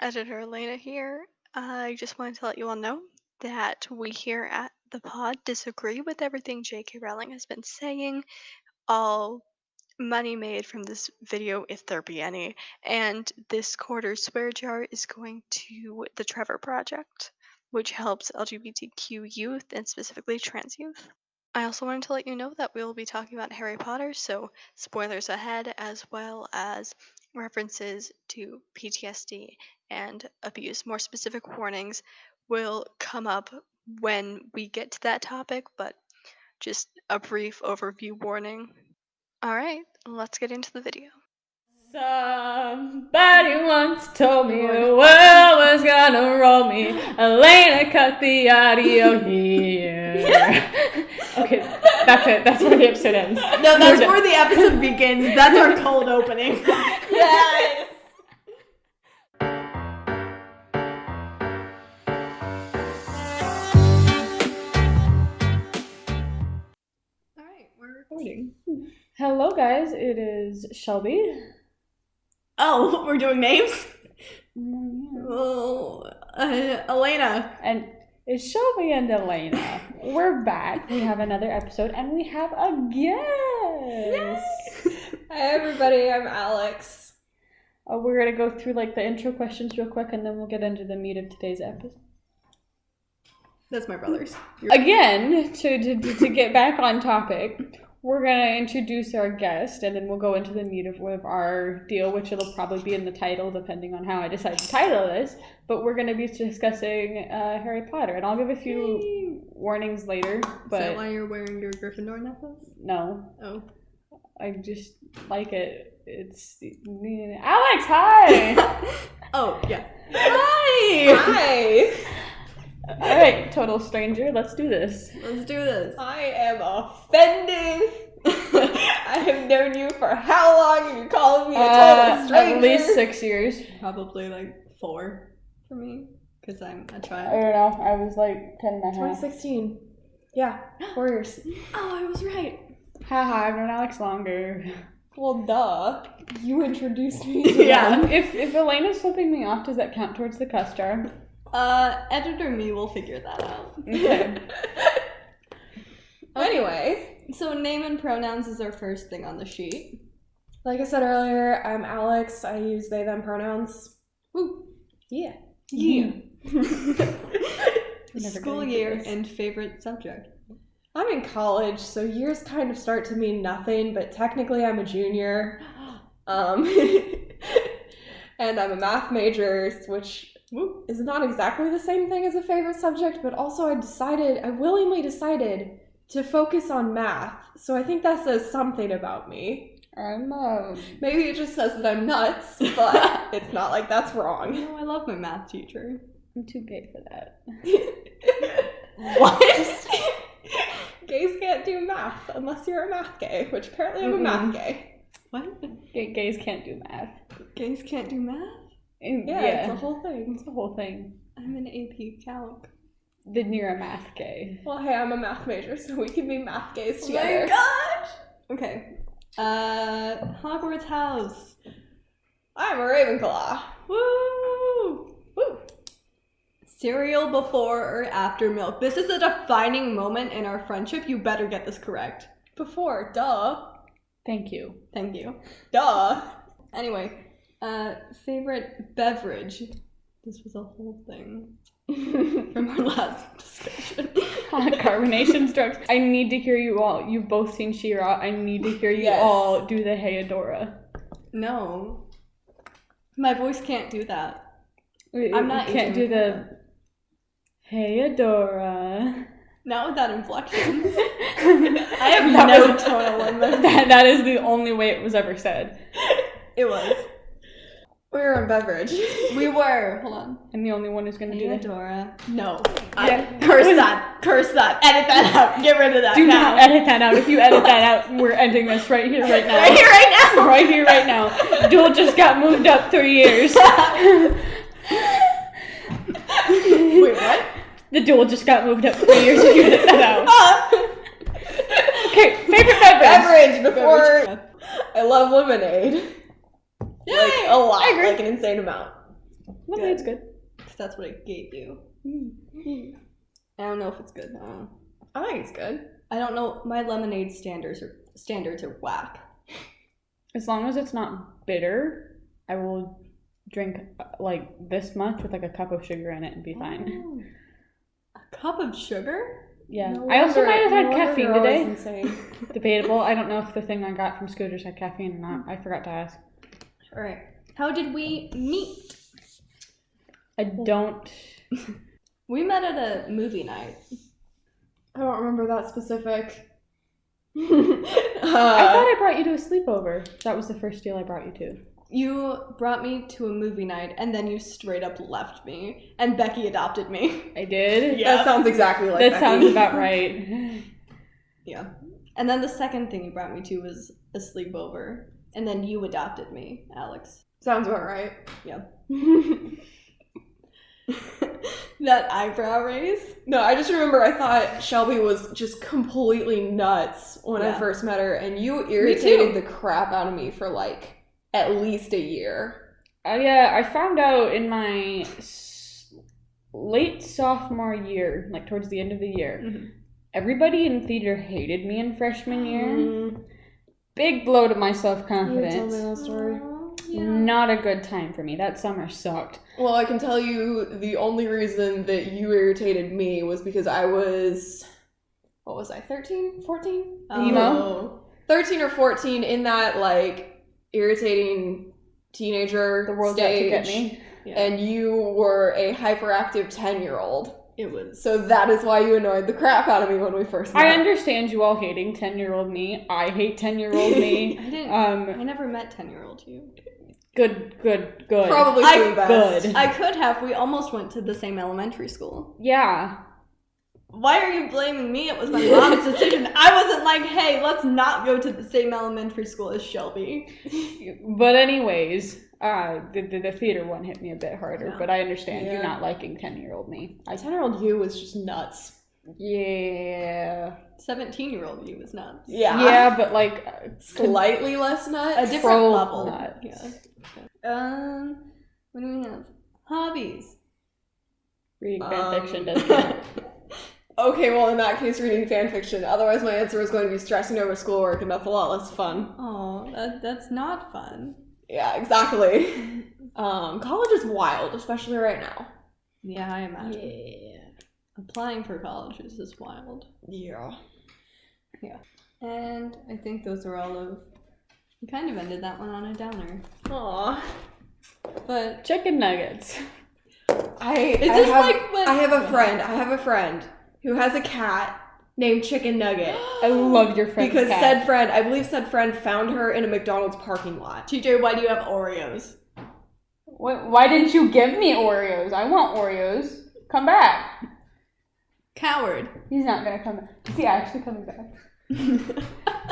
Editor Elena here. I just wanted to let you all know that we here at the pod disagree with everything JK Rowling has been saying. All money made from this video, if there be any, and this quarter's swear jar is going to the Trevor Project, which helps LGBTQ youth and specifically trans youth. I also wanted to let you know that we will be talking about Harry Potter, so spoilers ahead, as well as references to PTSD and abuse. More specific warnings will come up when we get to that topic, but just a brief overview warning. Alright, let's get into the video. Somebody once told me the world was gonna roll me. Elena cut the audio here. Okay, that's it. That's where the episode ends. No, that's where the episode begins. That's our cold opening. Yes! Alright, we're recording. Hello, guys. It is Shelby. Oh, we're doing names? Yeah. Oh, Elena. And it's Shelby and Elena. We're back. We have another episode, and we have a guest. Hi everybody, I'm Alex. We're gonna go through the intro questions real quick, and then we'll get into the meat of today's episode. That's my brother's. Again, to get back on topic, we're gonna introduce our guest, and then we'll go into the meat of our deal, which it'll probably be in the title, depending on how I decide to title this. But we're gonna be discussing Harry Potter, and I'll give a few warnings later. But Is that why you're wearing your Gryffindor necklace? No. Oh. I just like it. It's Alex. Hi. Oh yeah. Hi! Hi! All right, total stranger. Let's do this. Let's do this. I am offending. I have known you for how long and you're calling me a total stranger? At least 6 years. Probably 4 for me, because I'm a I child. don't know. I was 10 and a half. 2016. Yeah, 4 years. Oh, I was right. Haha, I've known Alex longer. Well, duh. You introduced me to Yeah. them. If Elena's flipping me off, does that count towards the cuss jar? Editor me will figure that out. Okay. Anyway, So name and pronouns is our first thing on the sheet. like I said earlier, I'm Alex. I use they, them pronouns. Woo. Yeah. Yeah. Never School gonna year get this. and favorite subject. I'm in college, so years kind of start to mean nothing, but technically I'm a junior. And I'm a math major, which is not exactly the same thing as a favorite subject, but also I willingly decided to focus on math. So I think that says something about me. Maybe it just says that I'm nuts, but it's not like that's wrong. No, I love my math teacher. I'm too gay for that. What? Gays can't do math unless you're a math gay, which apparently I'm a math gay. What? Gays can't do math. Gays can't do math? Yeah, it's a whole thing. It's the whole thing. I'm an AP Calc. Then you're a math gay. Well, hey, I'm a math major, so we can be math gays Oh together. my gosh! Okay. Hogwarts house. I'm a Ravenclaw. Woo! Woo! Cereal before or after milk. This is a defining moment in our friendship. You better get this correct. Before, duh. Thank you. Thank you. Duh. Anyway, favorite beverage. This was a whole thing from our last discussion. Carbonation strokes. I need to hear you all. You've both seen She-Ra. I need to hear you Yes. all do the Heodora. No. My voice can't do that. I'm not You can't do into the Heodora. Not with that inflection. I have no tonal limit. That is the only way it was ever said. It was. We were on beverage. We were. Hold on. I'm the only one who's gonna do that. Theodora. No. Yeah. Curse that. Curse that. Edit that out. Get rid of that Do now. not edit that out. If you edit that out, we're ending this right here, right now. Right here, right now. Right here, right now. Duel just got moved up 3 years. Wait, what? The duel just got moved up 3 years if you edit that out. Okay, favorite beverage. Beverage before. I love lemonade. Yay! Like, a lot. I agree. Like, an insane amount. Lemonade's good. Because that's what I gave you. I don't know if it's good. I think it's good. I don't know. My lemonade standards are whack. As long as it's not bitter, I will drink like this much with like a cup of sugar in it and be fine. Oh. A cup of sugar? Yeah. No I also wonder- might have had no wonder caffeine you're always today. insane. Debatable. I don't know if the thing I got from Scooters had caffeine or not. I forgot to ask. All right. How did we meet? I don't. We met at a movie night. I don't remember that specific. I thought I brought you to a sleepover. That was the first deal I brought you to. You brought me to a movie night, and then you straight up left me, and Becky adopted me. I did? Yeah. That sounds exactly like That Becky. sounds about right. Yeah. And then the second thing you brought me to was a sleepover, and then you adopted me, Alex. Sounds about right. Yeah. That eyebrow raise? No, I just remember I thought Shelby was just completely nuts when I Yeah. first met her, and you too. irritated the crap out of me for like at least a year. Yeah, I found out in my late sophomore year, like towards the end of the year, everybody in theater hated me in freshman year. Big blow to my You told me self-confidence. that story. Not a good time for me. That summer sucked. Well, I can tell you the only reason that you irritated me was because I was, what was I, 13, 14? Emo? 13 or 14, in that like irritating teenager The world's out to stage. get me. Yeah. And you were a hyperactive 10-year-old. It was. So that is why you annoyed the crap out of me when we first met. I understand you all hating 10-year-old me. I hate 10-year-old me. I didn't. Um, I never met 10-year-old you. good. Probably for the best. good. I could have. We almost went to the same elementary school. Yeah. Why are you blaming me? It was my mom's decision. I wasn't like, hey, let's not go to the same elementary school as Shelby. But anyways, the theater one hit me a bit harder, Yeah. but I understand you Yeah. not liking 10-year-old me. 10-year-old you was just nuts. Yeah. 17-year-old you was nuts. Yeah, but like Slightly less nuts. A different Pro level. nuts. Yeah. What do we have? Hobbies. reading fanfiction doesn't count. Okay, well, in that case, reading fanfiction. Otherwise, my answer was going to be stressing over schoolwork, and that's a lot less fun. Oh, that's not fun. Yeah, exactly. College is wild, especially right now. Yeah, I imagine. Yeah. Applying for colleges is wild. Yeah. And I think those are all of... We kind of ended that one on a downer. Aww. But Chicken nuggets. I have a friend who has a cat named Chicken Nugget. I love your friend's Because cat. I believe said friend found her in a McDonald's parking lot. TJ, why do you have Oreos? Why didn't you give me Oreos? I want Oreos. Come back. Coward. He's not gonna come back. Is he actually coming back?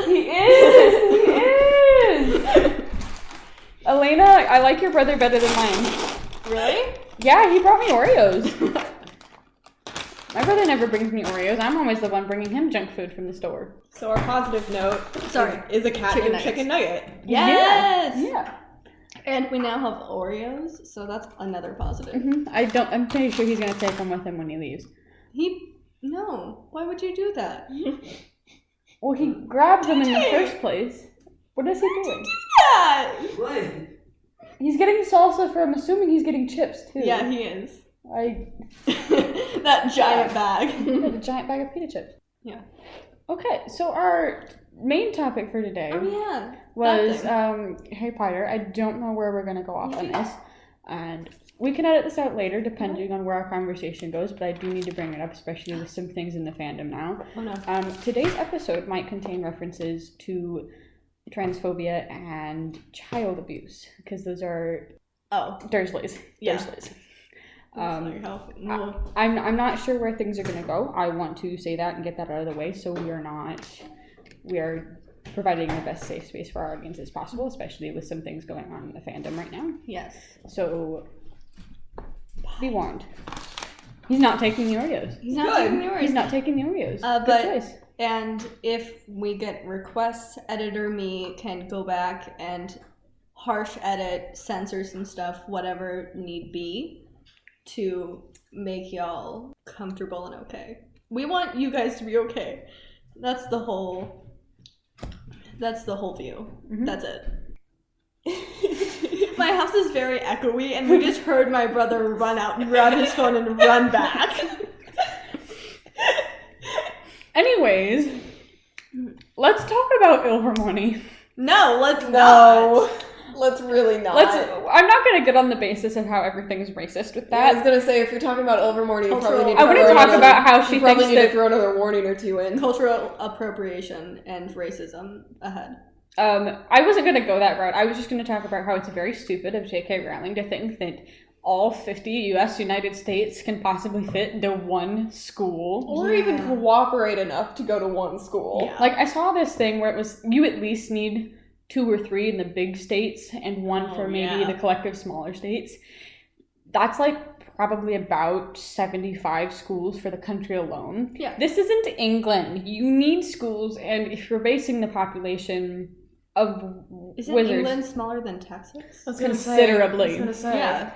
He is! He is! Elena, I like your brother better than mine. Really? Yeah, he brought me Oreos. My brother never brings me Oreos. I'm always the one bringing him junk food from the store. So our positive note is a cat Chicken named nuggets. Chicken Nugget. Yes! Yeah. And we now have Oreos, so that's another positive. I'm pretty sure he's gonna take them with him when he leaves. No. Why would you do that? Well, he grabbed them in the first place. What is he doing? Yeah! What? He's getting salsa I'm assuming he's getting chips too. Yeah, he is. That giant bag. A giant bag of pita chips. Yeah. Okay, so our main topic for today Oh, yeah. was that thing. Harry Potter. I don't know where we're going to go off on this, and we can edit this out later depending on where our conversation goes, but I do need to bring it up, especially with some things in the fandom now. Oh, no. Today's episode might contain references to transphobia and child abuse, because those are Oh. Dursleys. Yeah. Dursleys. No. I'm not sure where things are going to go. I want to say that and get that out of the way, so we are providing the best safe space for our audience as possible, especially with some things going on in the fandom right now. Yes. So be warned. He's not taking the Oreos. He's not taking the Oreos. He's not taking the Oreos. Good but choice. And if we get requests, editor me can go back and harsh edit, censor some stuff, whatever need be, to make y'all comfortable and okay. We want you guys to be okay. That's the whole view. Mhm. That's it. My house is very echoey, and we just heard my brother run out and grab his phone and run back. Anyways, let's talk about Illvermonys. No, let's not. Let's really not. I'm not gonna get on the basis of how everything's racist with I was that. gonna say, if you're talking about Overmorning, you probably need to I want to throw talk another- about how she you probably thinks need to that. throw another warning or two in. Cultural appropriation and racism ahead. I wasn't gonna go that route. I was just gonna talk about how it's very stupid of JK Rowling to think that all 50 United States can possibly fit into one school. Or even cooperate enough to go to one school. Yeah. Like, I saw this thing where it was, you at least need 2 or 3 in the big states and 1 for maybe the collective smaller states. That's like probably about 75 schools for the country alone. Yeah. This isn't England. You need schools, and if you're basing the population of Isn't wizards, England smaller than Texas? considerably. Yeah.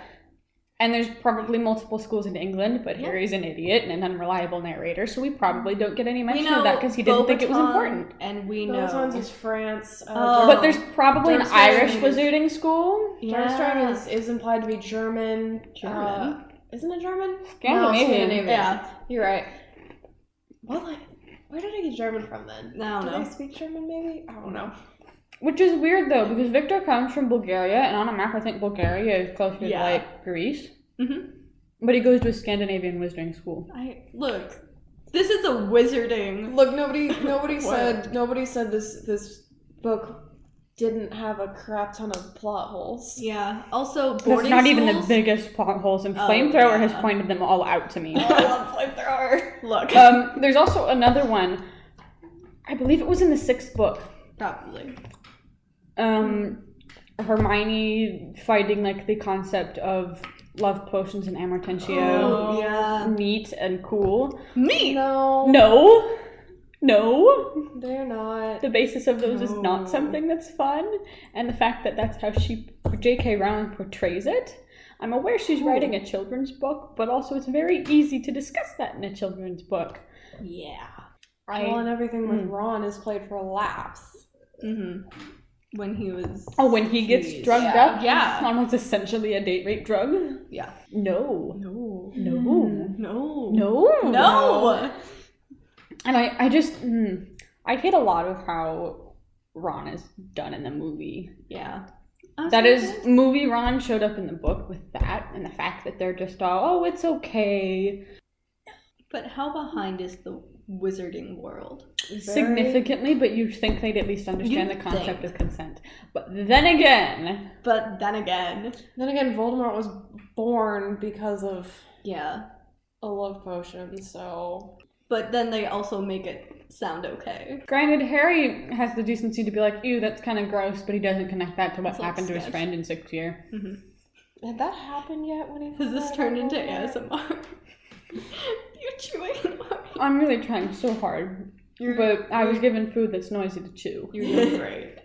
And there's probably multiple schools in England, but Harry's an idiot and an unreliable narrator, so we probably don't get any mention of that because he didn't think it was important. And we Those know. ones is France. But there's probably an Durmstrang Irish is- wizarding school. Durmstrang is implied to be German. German? Isn't it German? Scandinavian. Yeah. You're right. What, like, where did I get German from then? I don't Did know. I speak German, maybe? I don't know. Which is weird though, because Victor comes from Bulgaria, and on a map I think Bulgaria is closer to like Greece. Mm-hmm. But he goes to a Scandinavian wizarding school. Look, this is a wizarding. Look, nobody said this book didn't have a crap ton of plot holes. Yeah. Also, That's boarding not even the schools- biggest plot holes, and Oh, Flamethrower yeah. has pointed them all out to me. I love Flamethrower. Look. There's also another one. I believe it was in the 6th book. Probably. Hermione fighting like the concept of love potions and amortentio. Oh, yeah. Neat and cool. Me. No. No. They're not. The basis of those is No. not something that's fun, and the fact that that's how JK Rowling portrays it. I'm aware she's writing a children's book, but also it's very easy to discuss that in a children's book. Yeah. Well, and everything with Ron is played for laughs. Mm-hmm. When he was. Oh, when he gets Jeez. drugged Yeah. up? Yeah. On what's essentially a date rape drug? Yeah. No. No. And I just, I hate a lot of how Ron is done in the movie. Yeah. That is, movie Ron showed up in the book with that, and the fact that they're just all, oh, it's okay. But how behind is the wizarding world? Significantly, but you think they'd at least understand You'd the concept think. of consent. But then again... But then again. Voldemort was born because of Yeah. a love potion, so... But then they also make it sound okay. Granted, Harry has the decency to be like, ew, that's kind of gross, but he doesn't connect that to what It's like happened to his sketch. friend in 6th year. Mm-hmm. Had that happened yet when he... Has this found turned out into about ASMR? You're chewing. I'm really trying so hard, but I was given food that's noisy to chew. You're doing great.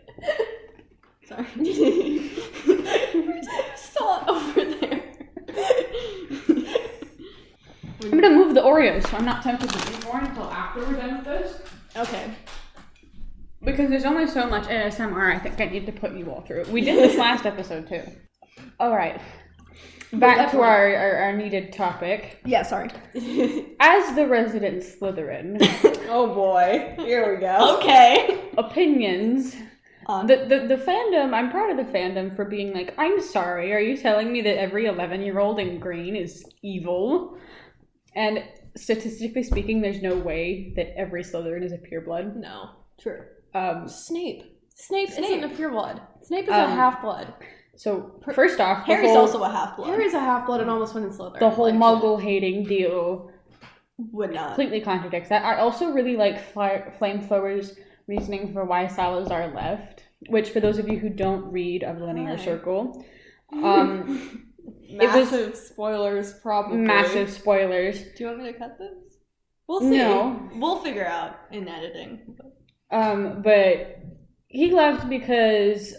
Sorry. You're still over there. I'm gonna move the Oreos, so I'm not tempted to eat more until after we're done with this. Okay. Because there's only so much ASMR I think I need to put you all through. We did this last episode too. Alright. Back to our needed topic. Yeah, sorry. As the resident Slytherin, Oh boy, here we go. Okay. opinions. The fandom, I'm proud of the fandom for being like, I'm sorry, are you telling me that every 11-year-old in green is evil? And statistically speaking, there's no way that every Slytherin is a pureblood. No. True. Snape isn't a pureblood. Snape is a Um, half-blood. So, first off, Harry's also a half-blood. Harry's a half-blood and almost went in Slytherin. the whole Like, Muggle-hating deal would not. completely contradicts that. I also really like Flamethrower's reasoning for why Salazar left, which, for those of you who don't read Of the Linear Hi. Circle, Massive spoilers, probably. massive spoilers. Do you want me to cut this? We'll see. No. We'll figure out in editing. But he left because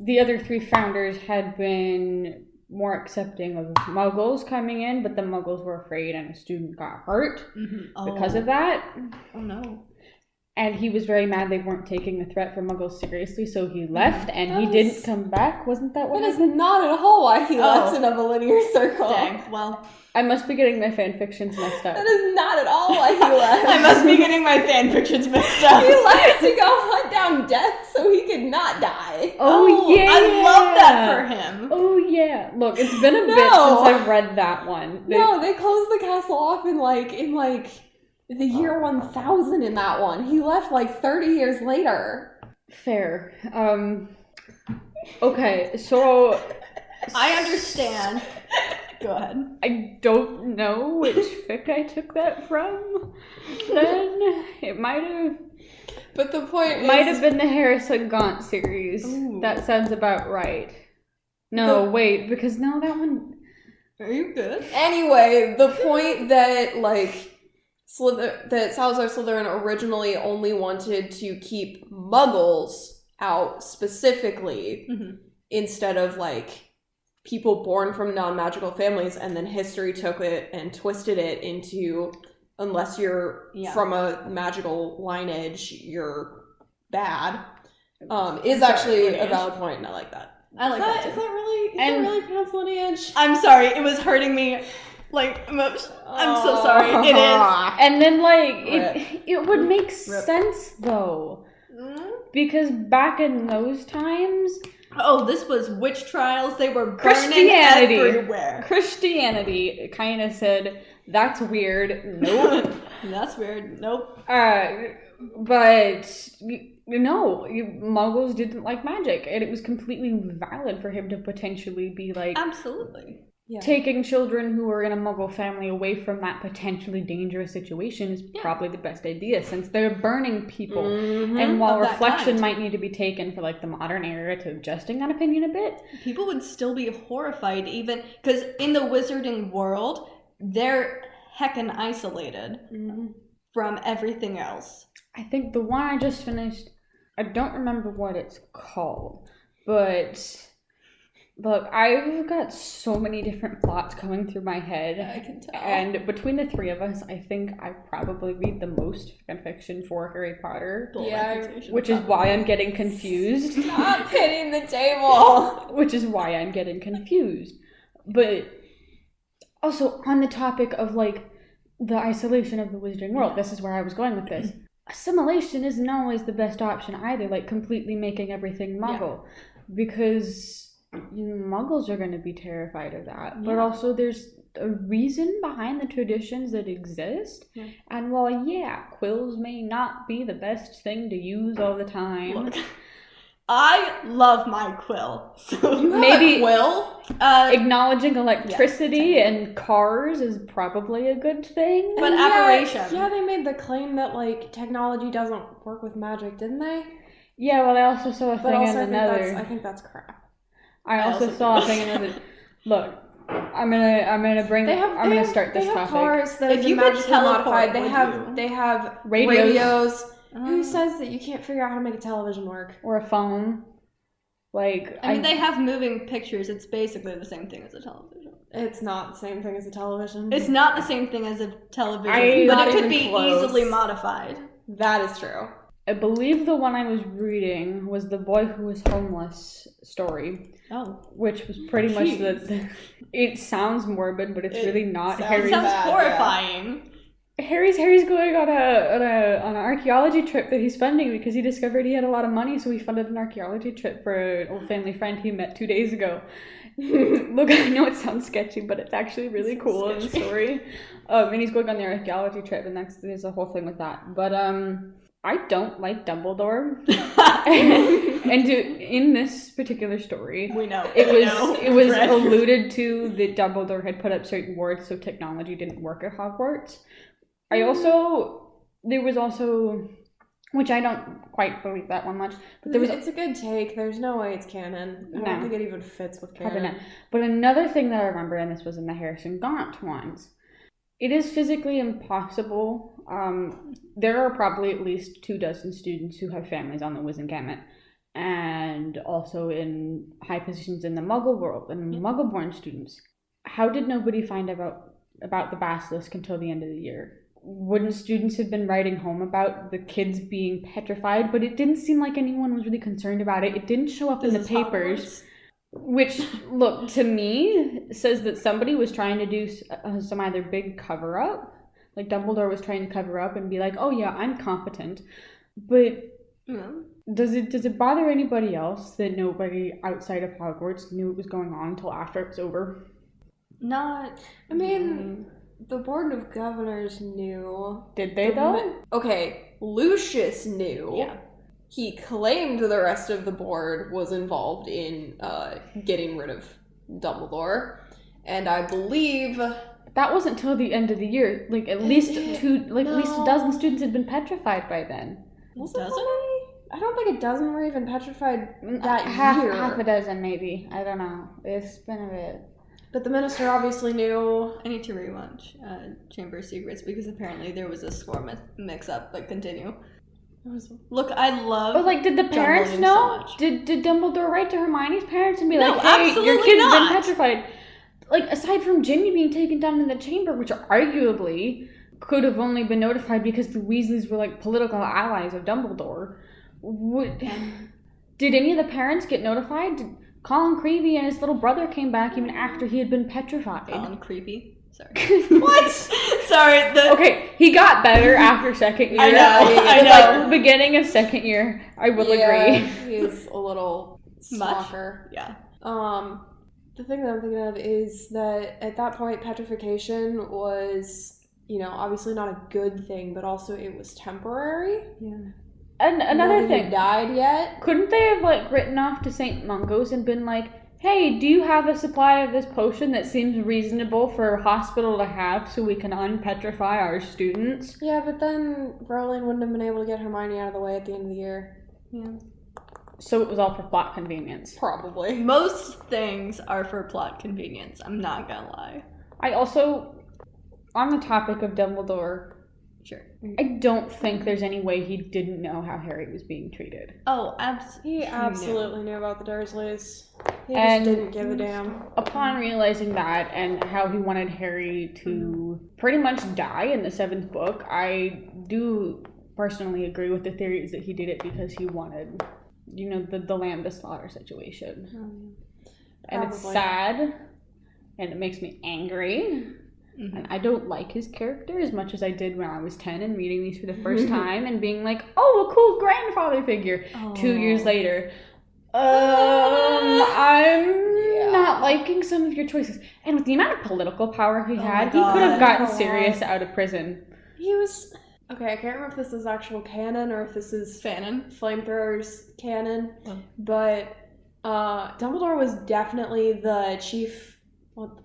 the other three founders had been more accepting of muggles coming in, but the muggles were afraid and a student got hurt because of that. Oh no. And he was very mad they weren't taking the threat from muggles seriously, so he left and he didn't come back. Wasn't that what That is happened? not at all why he left in a linear circle. Dang. Well, I must be getting my fanfictions messed up. That is not at all why he left. I must be getting my fanfictions mixed up. He left to go hunt down death so he could not die. Oh, yeah! I love that for him. Oh yeah! Look, it's been a bit since I've read that one. No, they closed the castle off in the year 1000 in that one. He left like 30 years later. Fair. Okay, so I understand. Go ahead. I don't know which fic I took that from. Then it might have. But the point Might have been the Harrison Gaunt series. Ooh. That sounds about right. No, wait, because no, that one. Are you good? Anyway, the point that that Salazar Slytherin originally only wanted to keep muggles out specifically instead of people born from non-magical families, and then history took it and twisted it into unless you're from a magical lineage, you're bad. Is actually a valid point, and I like that. I like that. Is that really pronounced lineage? I'm sorry, it was hurting me. I'm so sorry. It is. And then it would make sense though, because back in those times, oh, this was witch trials. They were burning Christianity. everywhere. Christianity kind of said that's weird. Nope. That's weird. Nope. But no, Muggles didn't like magic, and it was completely valid for him to potentially be Absolutely. Yeah. taking children who are in a Muggle family away from that potentially dangerous situation is probably the best idea, since they're burning people. And while Of that reflection kind. might need to be taken for the modern era to adjusting that opinion a bit, People would still be horrified, even because in the wizarding world, they're heckin' isolated from everything else. I think the one I just finished, I don't remember what it's called, but look, I've got so many different plots coming through my head. I can tell. And between the three of us, I think I probably read the most fanfiction for Harry Potter, which is why I'm getting confused. Stop hitting the table. Which is why I'm getting confused. But also, on the topic of the isolation of the wizarding world, this is where I was going with this. Assimilation isn't always the best option either, completely making everything Muggle. Because Muggles are going to be terrified of that. But also there's a reason behind the traditions that exist. And while, quills may not be the best thing to use all the time. Look, I love my quill. So maybe quill? Acknowledging electricity and cars is probably a good thing. But Appropriation. Yeah, they made the claim that technology doesn't work with magic, didn't they? Yeah, well, I also saw a But thing also, in another. I think that's crap. I also saw a thing in another. Look, I'm gonna start this they have topic. cars that If have you been could magically teleport, modified. would you? They have Radios. Who says that you can't figure out how to make a television work? Or a phone. I mean, they have moving pictures. It's basically the same thing as a television. It's not the same thing as a television. It's not the same thing as a television, but Not it could even be close. easily modified. That is true. I believe the one I was reading was the boy who was homeless story. Oh. Which was pretty much the. It sounds morbid, but it's really not. It sounds horrifying. Harry's going on an archaeology trip that he's funding because he discovered he had a lot of money, so he funded an archaeology trip for an old family friend he met 2 days ago. Look, I know it sounds sketchy, but it's actually really cool in the story. And he's going on the archaeology trip, and there's a whole thing with that. But I don't like Dumbledore. And in this particular story, We know. it was alluded to that Dumbledore had put up certain wards so technology didn't work at Hogwarts. There was also, which I don't quite believe that one much, but there was. It's a good take. There's no way it's canon. I don't think it even fits with canon. Probably not. But another thing that I remember, and this was in the Harrison Gaunt ones, it is physically impossible. There are probably at least 24 students who have families on the Wizengamot. and also in high positions in the Muggle world and Muggle-born students. How did nobody find about the basilisk until the end of the year? Wouldn't students have been writing home about the kids being petrified? But it didn't seem like anyone was really concerned about it. It didn't show up in the papers, which, look, to me, says that somebody was trying to do some either big cover-up, like Dumbledore was trying to cover up and be like, oh yeah, I'm competent. But does it bother anybody else that nobody outside of Hogwarts knew what was going on until after it was over? Not. I mean, the Board of Governors knew. Did they, though? Okay, Lucius knew. Yeah. He claimed the rest of the board was involved in getting rid of Dumbledore. And I believe... That wasn't till the end of the year. Like, at least at least a dozen students had been petrified by then. Doesn't I don't think a dozen were even petrified that year. Half a dozen, maybe. I don't know. It's been a bit... But the minister obviously knew. I need to rewatch Chamber of Secrets because apparently there was a score mix-up, but continue. Look, I love... But, like, did the parents Dumbledore know? so Did Dumbledore write to Hermione's parents and be No, like, hey, your absolutely kid's not. been petrified? Like, aside from Ginny being taken down in the chamber, which arguably could have only been notified because the Weasleys were, like, political allies of Dumbledore, did any of the parents get notified? Did Colin Creevey and his little brother came back even after he had been petrified? Colin Creepy. Sorry. What? Sorry. Okay, he got better after second year. I know. Like, the beginning of second year, I will agree. He's a little smocker. Yeah. The thing that I'm thinking of is that at that point, petrification was, obviously not a good thing, but also it was temporary. Yeah. And another Nobody thing, died yet. couldn't they have, like, written off to St. Mungo's and been like, hey, do you have a supply of this potion that seems reasonable for a hospital to have so we can unpetrify our students? Yeah, but then Rowling wouldn't have been able to get Hermione out of the way at the end of the year. Yeah. So it was all for plot convenience. Probably. Most things are for plot convenience. I'm not gonna lie. I also, on the topic of Dumbledore, Sure. I don't think there's any way he didn't know how Harry was being treated. Oh, absolutely. He absolutely knew about the Dursleys. He And- just didn't give a damn. Upon realizing that and how he wanted Harry to pretty much die in the 7th book, I do personally agree with the theories that he did it because he wanted, the lamb to slaughter situation. And it's Probably. sad, and it makes me angry. Mm-hmm. And I don't like his character as much as I did when I was 10 and reading these for the first time and being like, oh, a cool grandfather figure. 2 years later, I'm not liking some of your choices. And with the amount of political power he had, he could have gotten Sirius out of prison. He was... Okay, I can't remember if this is actual canon or if this is Flamethrower's canon, but Dumbledore was definitely the chief...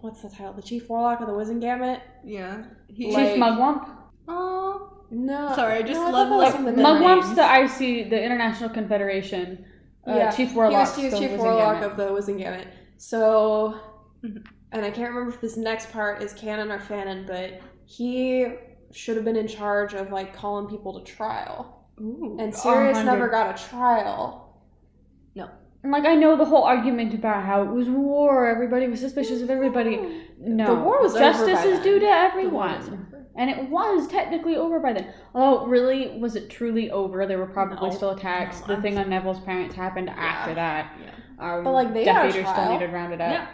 What's the title? The Chief Warlock of the Wizengamot? Yeah. Chief Mugwump? No. Sorry, I just no, love thought that was some of the Mugwump's names. the IC, the International Confederation. Yeah. Chief Warlock. He was Chief Warlock of the Wizengamot. So, and I can't remember if this next part is canon or fanon, but he should have been in charge of, like, calling people to trial. Ooh. And Sirius never got a trial. And, like, I know the whole argument about how it was war, everybody was suspicious of everybody. No. The war was Justice over by is due to then. everyone. And it was technically over by then. Although, really, was it truly over? There were probably still attacks. The thing on Neville's parents happened after that. Yeah. But, like, they got a Death Eaters trial. still needed rounded up. Yeah.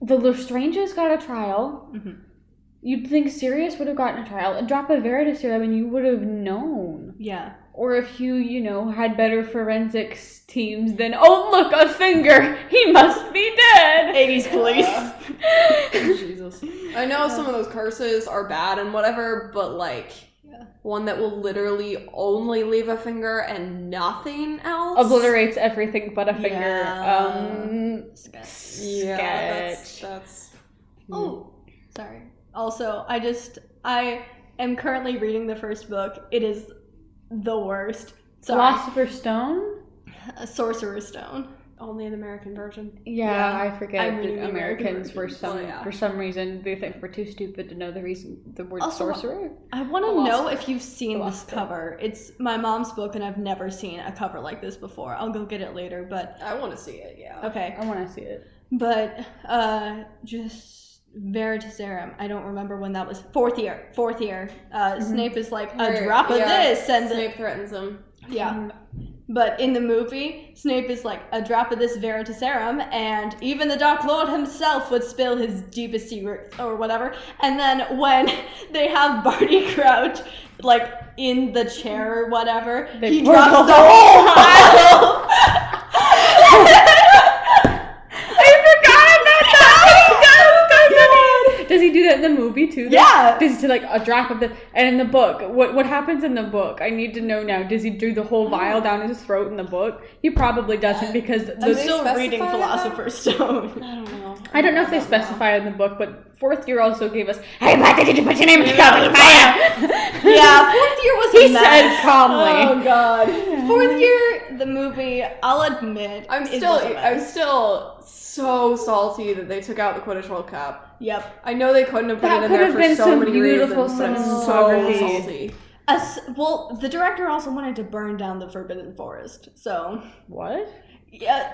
The Lestranges got a trial. Mm-hmm. You'd think Sirius would have gotten a trial. A drop of Veritaserum and you would have known. Yeah. Or if you, had better forensics teams, then, oh, look, a finger! He must be dead! 80s police. Jesus. I know some of those curses are bad and whatever, but, like, one that will literally only leave a finger and nothing else? Obliterates everything but a finger. Yeah, Sketch. that's... Oh, sorry. Also, I am currently reading the first book. It is the worst. Sorry. Philosopher's Stone? A Sorcerer's Stone. only an American version. Yeah, I forget I'm reading that the American Americans were version. for some reason they think we're too stupid to know the word Also, sorcerer. I want to Philosopher. know if you've seen this Philosopher. cover. It's my mom's book, and I've never seen a cover like this before. I'll go get it later, but I want to see it, yeah. okay. I want to see it. But just Veritaserum. I don't remember when that was. Fourth year. Snape is like a drop of this, and Snape threatens him. yeah. But in the movie, Snape is like a drop of this Veritaserum, and even the Dark Lord himself would spill his deepest secret or whatever. And then when they have Barty Crouch like in the chair or whatever, he pour drops the the whole vial. Does he do that in the movie too? Yeah. Does he like a drop of the and in the book? What happens in the book? I need to know now. Does he do the whole vial down his throat in the book? He probably doesn't because I'm the still specify reading that? Philosopher's Stone. I don't know. I don't know if they specify in the book, but fourth year also gave us, "Hey, why did you put your name in the cover fire?" Yeah, fourth year was He a mess. said calmly. Oh god. Fourth year, the movie, I'll admit, I'm it was a mess. still so salty that they took out the Quidditch World Cup. Yep. I know they couldn't have put That it in could there have for been so some many beautiful reasons, but I'm so cinematography. salty. Well, the director also wanted to burn down the Forbidden Forest, so What? yeah.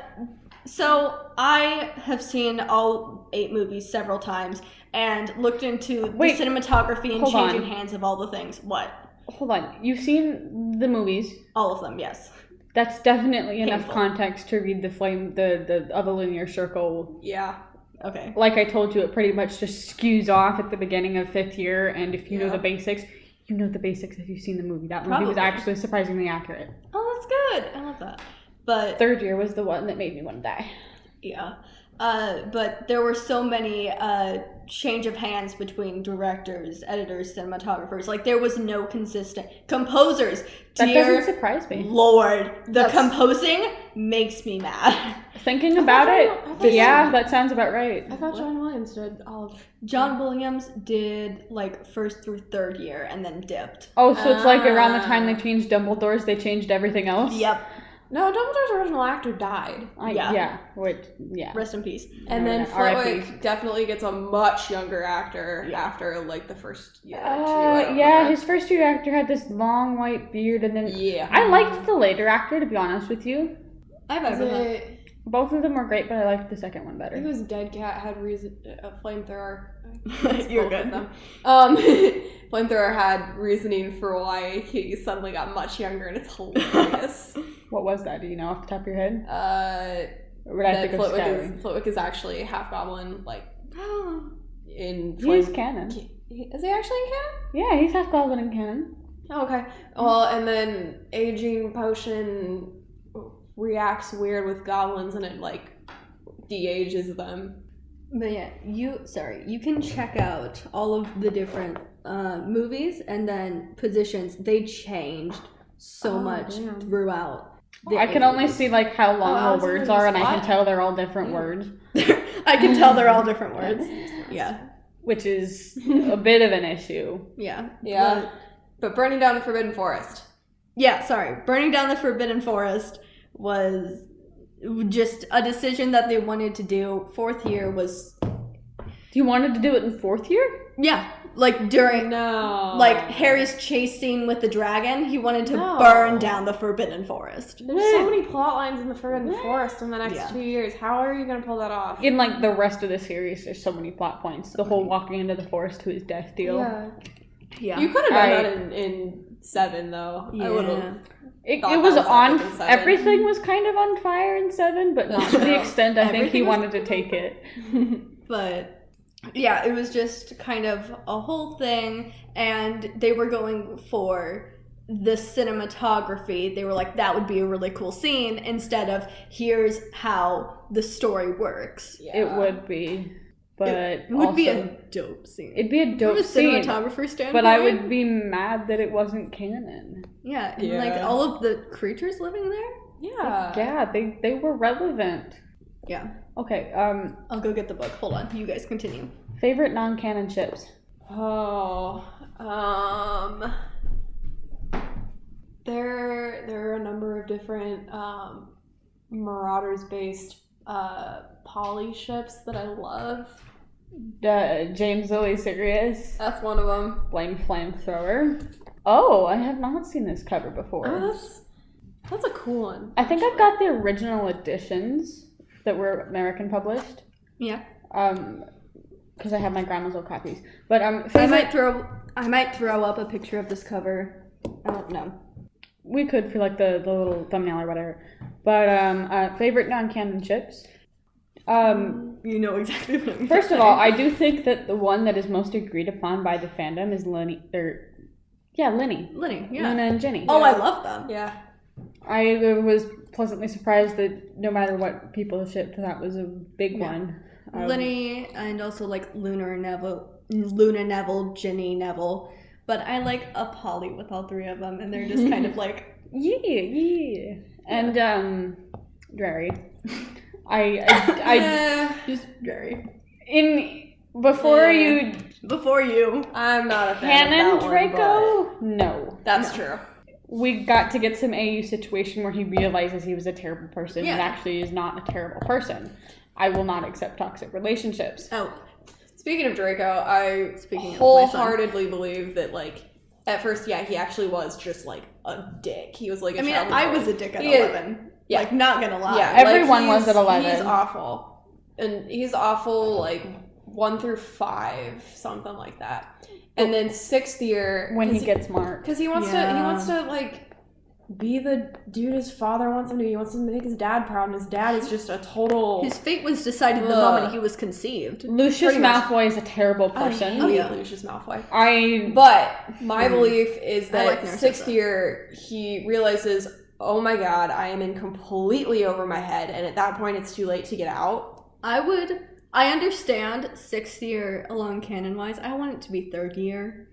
So I have seen all 8 movies several times and looked into Wait, the cinematography and hold changing on. hands of all the things. What? Hold on. You've seen the movies. All of them, yes. That's definitely enough Painful. context to read the other linear circle. Yeah. Okay. Like I told you, it pretty much just skews off at the beginning of 5th year, and if you know Yeah. the basics, you know the basics if you've seen the movie. That movie was Probably. actually surprisingly accurate. Oh, that's good. I love that. But 3rd year was the one that made me want to die. yeah. But there were so many change of hands between directors, editors, cinematographers. Like there was no consistent composers. That Dear doesn't surprise me. Lord, the That's- composing makes me mad. Thinking about I it, thought yeah, that sounds about right. I thought John Williams did all of. John Williams did like 1st through 3rd year and then dipped. Oh, so it's like around the time they changed Dumbledore's, they changed everything else? Yep. No, Dumbledore's original actor died. Yeah. Yeah. Rest in peace. And No, then no, R.I.P. Flitwick definitely gets a much younger actor after like the first year or two. Yeah, his first year actor had this long white beard, and then Yeah. I liked the later actor, to be honest with you. I Was have it- Both of them were great, but I liked the second one I better. think it was Dead Cat had a flamethrower. You're Both of good. them. Flamethrower had reasoning for why he suddenly got much younger, and it's hilarious. What was that? Do you know off the top of your head? Or would I That think of scouting? Flitwick is actually half goblin, like in He's canon. Is he actually in canon? Yeah, he's half goblin in canon. Oh, okay. Well, and then aging potion reacts weird with goblins, and it like de-ages them. But yeah, you can check out all of the different movies and then positions. They changed so much damn. throughout. I can only see like how long Oh, the words that's are, and I can what? tell they're all different words, I can tell they're all different words. Yeah, which is a bit of an issue. yeah, Yeah. But burning down the Forbidden Forest. Sorry, burning down the Forbidden Forest was just a decision that they wanted to do. 4th year was You wanted to do it in 4th year? like during No. like Harry's chase scene with the dragon. He wanted to No. burn down the Forbidden Forest. There's so many plot lines in the Forbidden Forest in the next Yeah. 2 years. How are you going to pull that off? In like the rest of the series, there's so many plot points. The whole walking into the forest to his death deal. Yeah. Yeah, You could have done I- that in 7, though. I would have. It Thought was that was on. epic in 7. Everything was kind of on fire in 7, but not to the extent I think he Everything was- wanted to take it. But yeah, it was just kind of a whole thing, and they were going for the cinematography. They were like, that would be a really cool scene, instead of here's how the story works. It would be, but It would be also- a dope scene. It'd be a dope From a scene, cinematographer standpoint. but I would be mad that it wasn't canon. Yeah, and like Yeah. all of the creatures living there. Yeah. Yeah, they were relevant. Yeah, Okay, I'll go get the book. Hold on, you guys continue. favorite non-canon ships. Oh, there are a number of different Marauders-based poly ships that I love. James Lily Sirius. That's one of them. Blame Flamethrower. Oh, I have not seen this cover before. Oh, that's a cool one. I think I've got the original editions that were American published. Yeah. Because I have my grandma's old copies. But I might throw up a picture of this cover. I don't know. We could for like the little thumbnail or whatever. But favorite non-canon ships. You know exactly what I'm First of all, I do think that the one that is most agreed upon by the fandom is Linny. Linny, yeah. Luna and Jenny. Oh, I love them. Yeah. I was pleasantly surprised that no matter what people shipped, that was a big one. Linny and also like Luna Neville, Ginny Neville. But I like a poly with all three of them, and they're just kind of like yeah. And Drary. I just Drary. Before you, I'm not a fan Canon of that Draco. one, No, that's true. We got to get some AU situation where he realizes he was a terrible person and actually is not a terrible person. I will not accept toxic relationships. Oh, speaking of Draco, I wholeheartedly believe that, like, at first, he actually was just, like, a dick. He was, like, a child. I was a dick at 11. Yeah. Like, not gonna lie. Yeah, everyone was at 11. He's awful. And he's awful, like, 1 through 5, something like that. And then 6th year... When he gets marked. Because he wants to, like... be the dude his father wants him to be. He wants to make his dad proud, and his dad is just a total... His fate was decided the moment he was conceived. Lucius Malfoy is a terrible person. I hate Lucius Malfoy. But But my belief is that like 6th year, he realizes, oh my god, I am in completely over my head, and at that point it's too late to get out. I understand 6th year alone canon-wise. I want it to be 3rd year.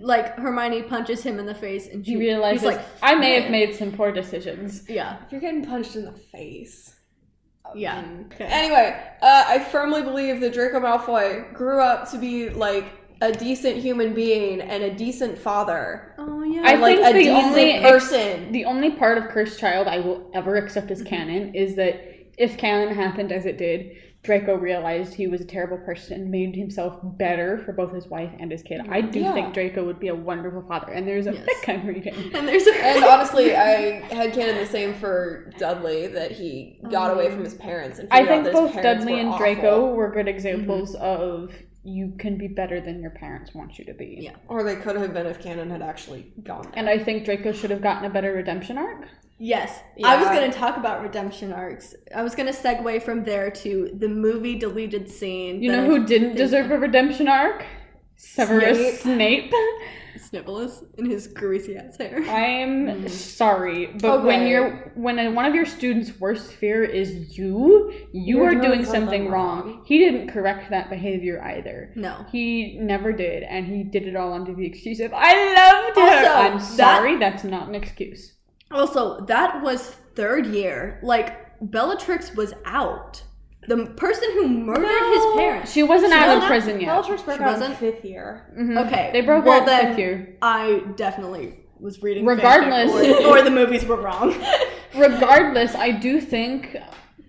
Like, Hermione punches him in the face and he realizes, he's like, I may have made some poor decisions. Yeah. If you're getting punched in the face. Yeah. Okay. Anyway, I firmly believe that Draco Malfoy grew up to be, like, a decent human being and a decent father. Oh, yeah. I like, think a the decent person. The only part of Cursed Child I will ever accept as canon is that if canon happened as it did, Draco realized he was a terrible person and made himself better for both his wife and his kid. I do think Draco would be a wonderful father, and there's a fic I'm reading. And honestly, I had canon the same for Dudley, that he got away from his parents and figured out that his parents Dudley were and awful. Draco were good examples of you can be better than your parents want you to be. Yeah. Or they could have been if canon had actually gone there. And I think Draco should have gotten a better redemption arc. Yes. Yeah. I was going to talk about redemption arcs. I was going to segue from there to the movie deleted scene. You know who didn't deserve a redemption arc? Severus Snape. Snibbolus in his greasy ass hair. I'm sorry, but when one of your students' worst fear is you are doing something wrong. He didn't correct that behavior either. No. He never did, and he did it all under the excuse of, I loved her! Also, I'm sorry, that's not an excuse. Also, that was 3rd year. Like, Bellatrix was out. The person who murdered his parents. She wasn't out of prison yet. Bellatrix broke out in 5th year. Mm-hmm. Okay. They broke out in 5th year. I definitely was reading Regardless. fanfic or the movies were wrong. Regardless, I do think...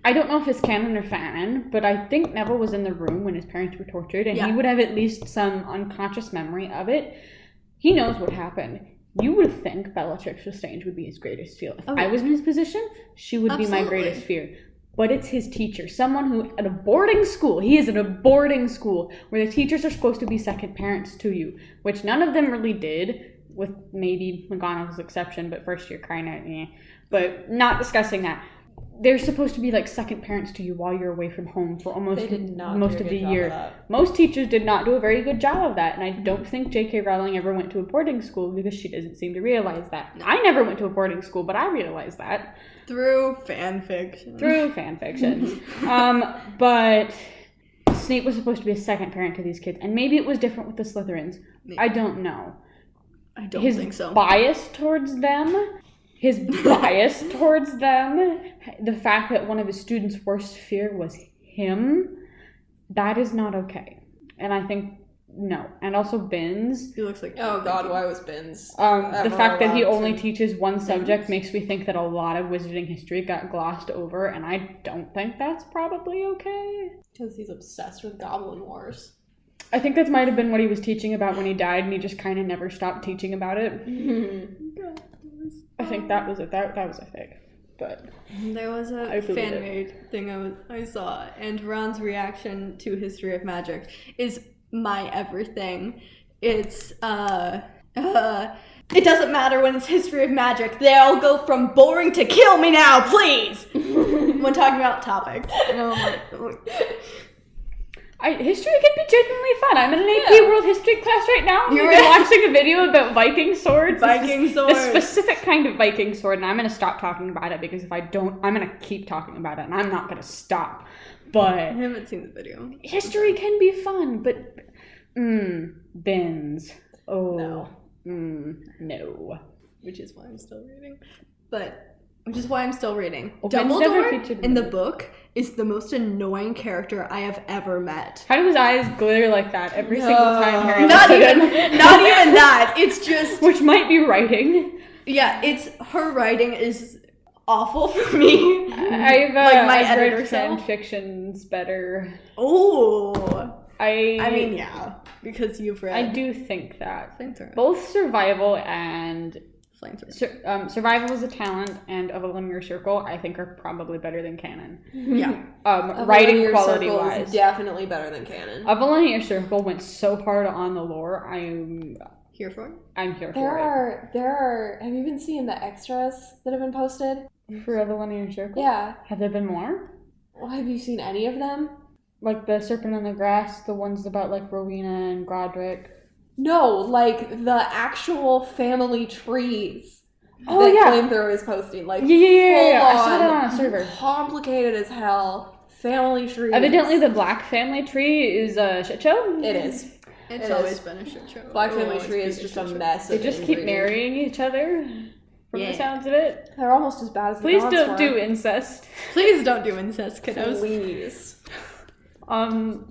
I don't know if it's canon or fanon, but I think Neville was in the room when his parents were tortured, and he would have at least some unconscious memory of it. He knows what happened. You would think Bellatrix Lestrange would be his greatest fear. If I was in his position, she would be my greatest fear. But it's his teacher. Someone who, at a boarding school, he is at a boarding school where the teachers are supposed to be second parents to you, which none of them really did, with maybe McGonagall's exception, but first year kind of, But not discussing that. They're supposed to be like second parents to you while you're away from home for almost most of the year. Most teachers did not do a very good job of that, and I don't think JK Rowling ever went to a boarding school because she doesn't seem to realize that. I never went to a boarding school, but I realized that. Through fanfiction. But Snape was supposed to be a second parent to these kids, and maybe it was different with the Slytherins. Maybe. I don't know. I don't think so. His bias towards them, the fact that one of his students' worst fear was him, that is not okay. And I think no. And also Binns. He looks like. Oh God, why was Binns? The fact that he only teaches one subject makes me think that a lot of wizarding history got glossed over, and I don't think that's probably okay. Because he's obsessed with Goblin Wars. I think that might have been what he was teaching about when he died, and he just kind of never stopped teaching about it. I think that was it. That was a fake. But there was a fan-made thing I saw, and Ron's reaction to History of Magic is my everything. It's it doesn't matter when it's History of Magic. They all go from boring to kill me now, please. When talking about topics, history can be genuinely fun. I'm in an AP World History class right now. We've been watching a video about Viking swords. The specific kind of Viking sword, and I'm going to stop talking about it because if I don't, I'm going to keep talking about it, and I'm not going to stop. But I haven't seen the video. History can be fun, but Binns. Oh no. Which is why I'm still reading. Oh, Dumbledore in the book is the most annoying character I have ever met. How do his eyes glitter like that every single time Harry not looks at even him? Not even that. It's just Which might be writing. Yeah, it's her writing is awful for me. I've my I've editor read self. fanfictions better. Oh. I mean, yeah, because you've read. I do think that Flamethrower. both survival and Flamethrower. survival is a talent and of a linear circle I think are probably better than canon. Yeah. Writing quality wise, is definitely better than canon. Of a linear circle went so hard on the lore. I'm here for it. I'm here for it. There are. Have you been seeing the extras that have been posted? For a linear circle? Yeah. Have there been more? Well, have you seen any of them? Like the Serpent in the Grass, the ones about like Rowena and Godric. No, like the actual family trees. Oh, that yeah. Flamethrower is posting. Like Yeah. I saw that on a server. Complicated as hell. Family trees. Evidently, the Black family tree is a shit show. It is. It's It always is. been a shit show. Black It'll family always tree be is a just shit a show. mess. They of just keep inbreeding. marrying each other. From the sounds of it. They're almost as bad as the Please gods don't were. do incest. Please don't do incest, kiddos. Please.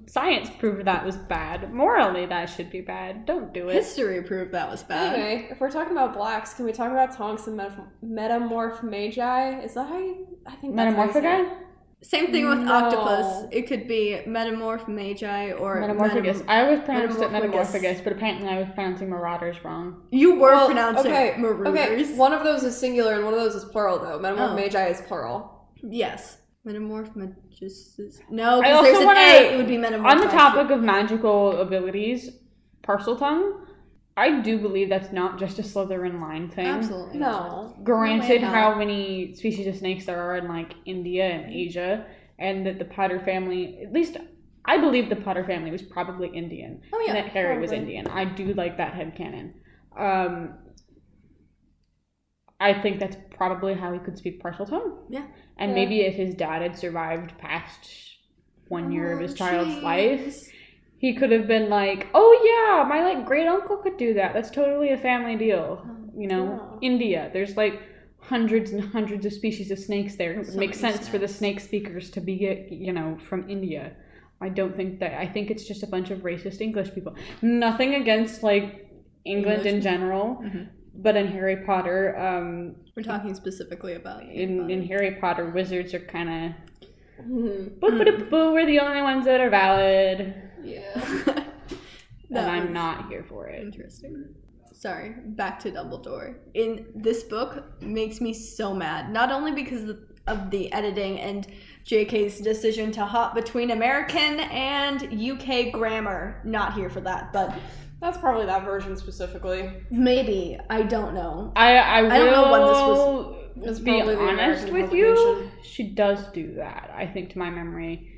Science proved that was bad. Morally, that should be bad. Don't do it. History proved that was bad. Anyway, if we're talking about blacks, can we talk about Tonks and Metamorph Magi? Is that how I think that's how you say Metamorphica? it. Same thing with No. octopus. It could be Metamorph Magi or Metamorphagus. I always pronounced it Metamorphagus. Metamorphagus, but apparently I was pronouncing Marauders wrong. You were Well, pronouncing okay, Marooners. Okay, one of those is singular and one of those is plural, though. Metamorph Oh. Magi is plural. Yes. Metamorph Magus. No, I because also there's an wanna- A. It would be Metamorph. On the topic of magical abilities, Parseltongue, I do believe that's not just a Slytherin line thing. Absolutely. No. Granted, No way, no. how many species of snakes there are in like India and Asia, and that the Potter family, at least I believe the Potter family was probably Indian. Oh, yeah, And that Harry was probably. Indian. I do like that headcanon. I think that's probably how he could speak Parseltongue. Yeah. And Yeah. maybe if his dad had survived past 1 year of his child's jeez. life, he could have been like, oh yeah, my like great uncle could do that. That's totally a family deal. You know, India, there's like hundreds and hundreds of species of snakes there. It would So make many sense for the snakes. snake speakers to be, you know, from India. I don't think that, I think it's just a bunch of racist English people. Nothing against like England in general, but in Harry Potter, We're talking specifically about in Harry Potter, wizards are kind of, Mm-hmm. we're the only ones that are valid. Yeah. And I'm not here for it. Interesting. Sorry, back to Dumbledore. In this book makes me so mad. Not only because of the editing and JK's decision to hop between American and UK grammar. Not here for that, but That's probably that version specifically. maybe. I don't know. I don't know when this will It's be probably the honest American with you. publication. She does do that. I think, to my memory,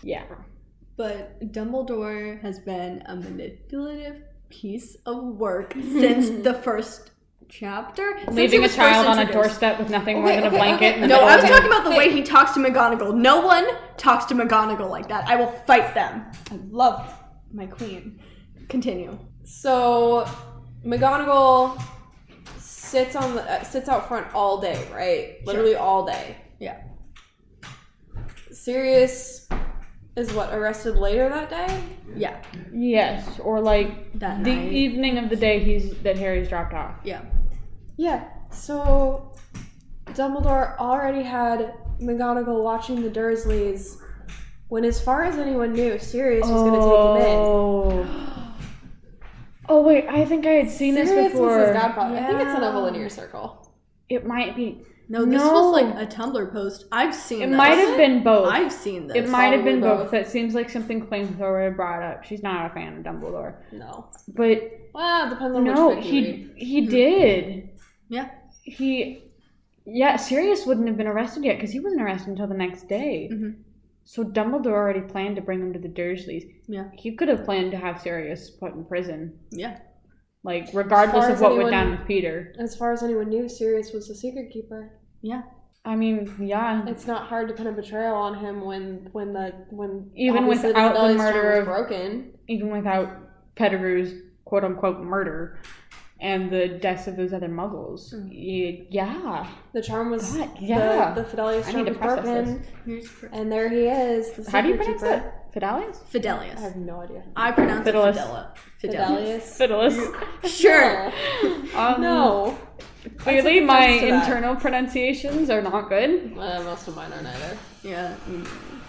yeah. But Dumbledore has been a manipulative piece of work since the first chapter. Since he Leaving a was child first on a introduced. doorstep with nothing Okay, more than a okay, blanket. okay. in the No, middle I of was the talking about the way he talks to McGonagall. No one talks to McGonagall like that. I will fight them. I love my queen. Continue. So McGonagall sits out front all day, right? Literally all day. Yeah. Sirius is what, arrested later that day? Yeah. Yes, or like That the night. evening of the day that Harry's dropped off. Yeah. Yeah, so Dumbledore already had McGonagall watching the Dursleys when, as far as anyone knew, Sirius was going to take him in. Oh wait, I think I had seen Sirius this before. was his godfather. I think it's an Yeah. Evelynir circle. It might be. No, this was like a Tumblr post. I've seen It this. might have been both. I've seen this. It might have been Probably both. both. That seems like something Flamethrower had brought up. She's not a fan of Dumbledore. No. But Well, it depends on no, which fic you read. he did. Yeah. Sirius wouldn't have been arrested yet because he wasn't arrested until the next day. Mm-hmm. So Dumbledore already planned to bring him to the Dursleys. Yeah. He could have planned to have Sirius put in prison. Yeah. Like, regardless As far of as what went anyone- down with Peter. As far as anyone knew, Sirius was the secret keeper. Yeah. I mean, yeah. It's not hard to pin a betrayal on him when Even obviously without the Fidelis murder charm of- was broken. Even without Pettigrew's quote-unquote murder and the deaths of those other muggles. Yeah. The charm was God, yeah. the Fidelius I charm need to was process broken, Here's and there he is. The How do you secret pronounce keeper. it? Fidelius? I Fidelius. have no idea. I pronounce Fidelis. it Fidelius. Fidelius. Sure. No. Clearly, took my offense to that. internal pronunciations are not good. Most of mine are neither. Yeah.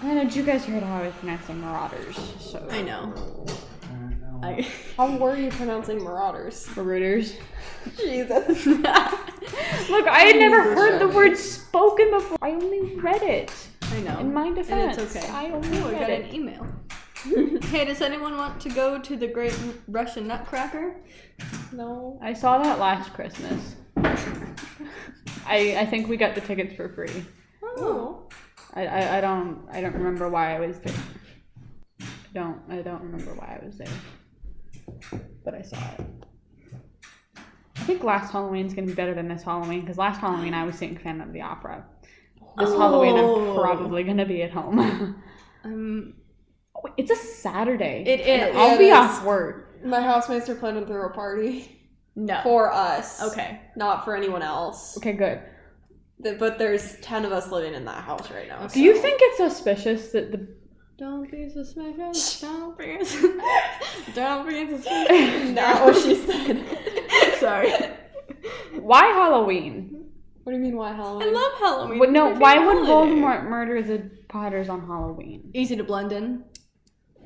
I know, you guys heard how I was pronouncing Marauders, so. I know. How were you pronouncing Marauders? Marauders. Jesus. Look, I had never heard the word spoken before. I only read it. I know. In my defense, And it's okay. I only I read got it. an email. Hey, does anyone want to go to the Great Russian Nutcracker? No. I saw that last Christmas. I think we got the tickets for free. Oh. I don't remember why I was there. I don't remember why I was there. But I saw it. I think last Halloween's gonna be better than this Halloween, because last Halloween I was seeing Phantom of the Opera. This Halloween I'm probably gonna be at home. Oh, wait, it's a Saturday. It and is. I'll It be is. off work. My housemates are planning to throw a party No. for us. Okay. Not for anyone else. Okay, good. But there's 10 of us living in that house right now. Do you think it's suspicious that the Don't be suspicious. Don't be Don't be suspicious. Not what she said. Sorry. why Halloween? What do you mean, why Halloween? I love Halloween. But no, It's my why favorite would holiday. Voldemort murder the Potters on Halloween? Easy to blend in.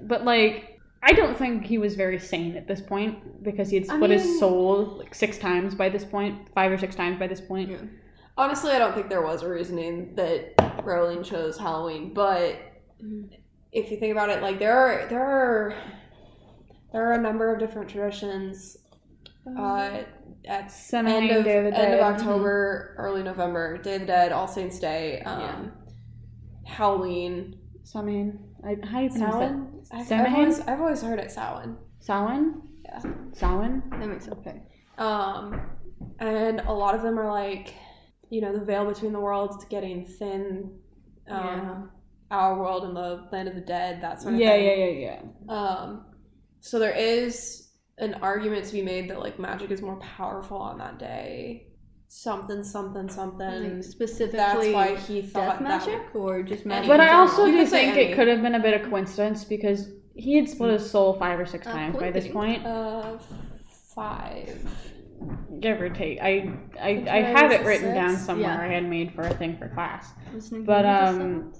But like, I don't think he was very sane at this point because he had split his soul like 6 times by this point, 5 or 6 times by this point. Yeah. Honestly, I don't think there was a reasoning that Rowling chose Halloween, but if you think about it, like there are a number of different traditions at Samhain, end of Day of the Dead. October, early November, Day of the Dead, All Saints Day, Halloween. Samhain. How do you pronounce Samhain? that? Samhain? I've always heard it Samhain. Samhain? Yeah. Samhain? That makes sense. Okay. And a lot of them are like, the veil between the worlds getting thin. Our world and the land of the dead, that sort of thing. Yeah. So there is an argument to be made that like magic is more powerful on that day. Something. Like specifically That's why he thought death magic or just magic. But in I also general? You do could say think any. it could have been a bit of coincidence because he had split his soul 5 or 6 times by this point. 5. Give or take. I Okay, have was it it written 6? down somewhere. Yeah. I had made for a thing for class. Listening But, to the seventh?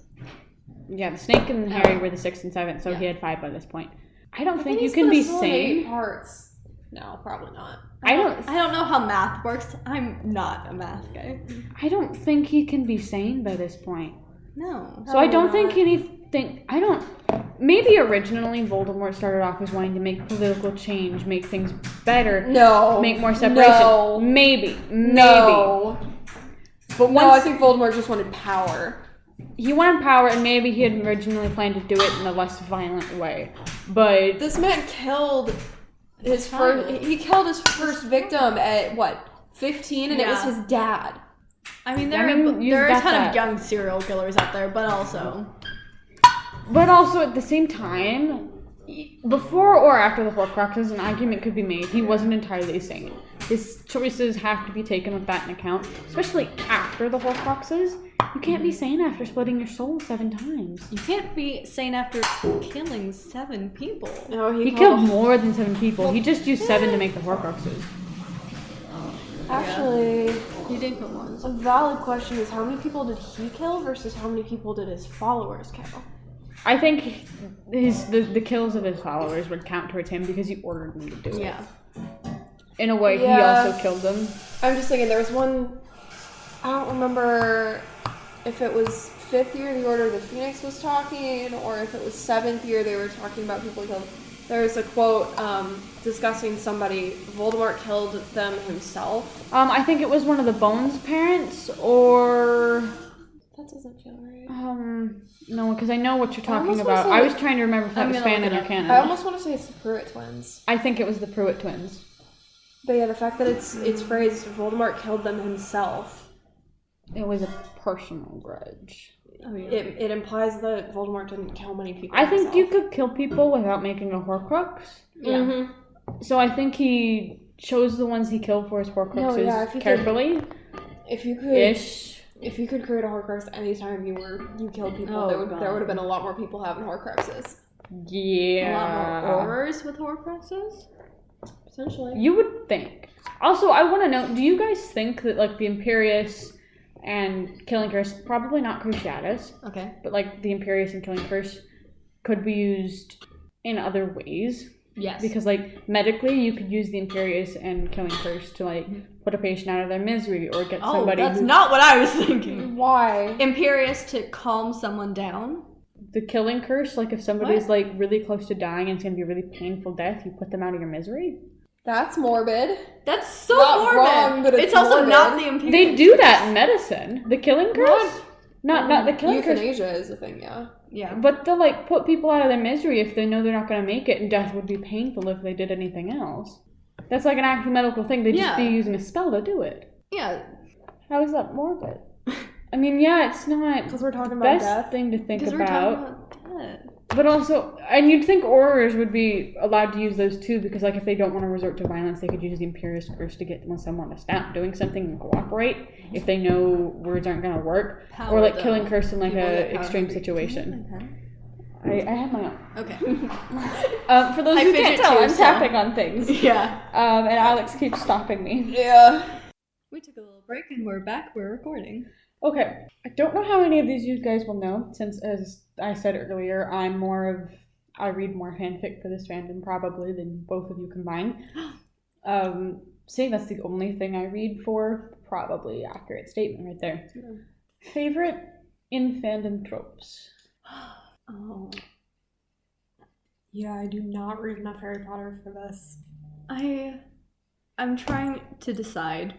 Yeah, the Snake and Harry were the 6th and 7th, so he had 5 by this point. I don't think you can be sane. Parts. No, probably not. I don't know how math works. I'm not a math guy. I don't think he can be sane by this point. No. So I don't Probably think maybe originally Voldemort started off as wanting to make political change, make things better, No. make more separation. No. Maybe. No. But No, I once think Voldemort just wanted power. he wanted power, and maybe he had originally planned to do it in a less violent way. But This man killed his first. He killed his first victim at what, 15, and it was Yeah. his dad. I mean, I mean, you've there are a got ton that. of young serial killers out there, but also at the same time, before or after the Horcruxes, an argument could be made he wasn't entirely sane. his choices have to be taken with that in account, especially after the Horcruxes. You can't be sane after splitting your soul 7 times. You can't be sane after killing 7 people. No, He killed more than 7 people. He just used 7 to make the Horcruxes. Actually, He didn't kill one. a valid question is how many people did he kill versus how many people did his followers kill? I think the kills of his followers would count towards him because he ordered them to do it. Yeah. In a way, Yeah. he also killed them. I'm just thinking there was one, I don't remember if it was 5th year the Order of the Phoenix was talking or if it was 7th year they were talking about people killed. There was a quote discussing somebody, Voldemort killed them himself. I think it was one of the Bones parents, or That doesn't feel right. no, because I know what you're talking almost wanna about. say- I was trying to remember if that I'm was gonna canon look it or up. canon. I almost want to say it's the Pruitt twins. I think it was the Pruitt twins. But yeah, the fact that it's phrased Voldemort killed them himself, It was a personal grudge. Oh, yeah. it implies that Voldemort didn't kill many people. I think you himself. could kill people without making a Horcrux. Yeah. Mhm. So I think he chose the ones he killed for his Horcruxes No, yeah, if you could- carefully. If you could, Ish. if you could create a Horcrux anytime you killed people, Oh, there would God. have been a lot more people having Horcruxes. Yeah. A lot more horrors with Horcruxes? Potentially. You would think. Also, I want to know, do you guys think that, like, the Imperius and Killing Curse, probably not Cruciatus, Okay. but, like, the Imperius and Killing Curse could be used in other ways? Yes. Because, like, medically, you could use the Imperius and Killing Curse to, like, put a patient out of their misery or get somebody that's who... not what I was thinking. Why? Imperious to calm someone down? The Killing Curse, like, if somebody's, like, really close to dying and it's going to be a really painful death, you put them out of your misery? That's morbid. That's so Not morbid. wrong, but it's also morbid. not the Imperious. They do that in medicine. The Killing Curse? Not the Killing Curse. Euthanasia is a thing, yeah. Yeah. But they'll, like, put people out of their misery if they know they're not going to make it, and death would be painful if they did anything else. That's like an actual medical thing. They'd just be Yeah. using a spell to do it. Yeah. How is that morbid? I mean, yeah, it's not Because we're talking the about best death. thing to think Because we're talking about. about death. But also, and you'd think Aurors would be allowed to use those too, because, like, if they don't want to resort to violence, they could use the Imperious Curse to get someone to stop doing something and cooperate if they know words aren't going to work. Power, Or, like, though. Killing Curse in, like, People a get power extreme hungry. situation. I have my own. Okay. For those I who can't fidget tell, too, I'm so- tapping on things. Yeah. And Alex keeps stopping me. Yeah. We took a little break and we're back. We're recording. Okay. I don't know how any of these you guys will know, since, as I said earlier, I read more fanfic for this fandom probably than both of you combined. Seeing that's the only thing I read for, probably accurate statement right there. Yeah. Favorite in fandom tropes? Oh. Yeah, I do not read enough Harry Potter for this. I'm trying to decide.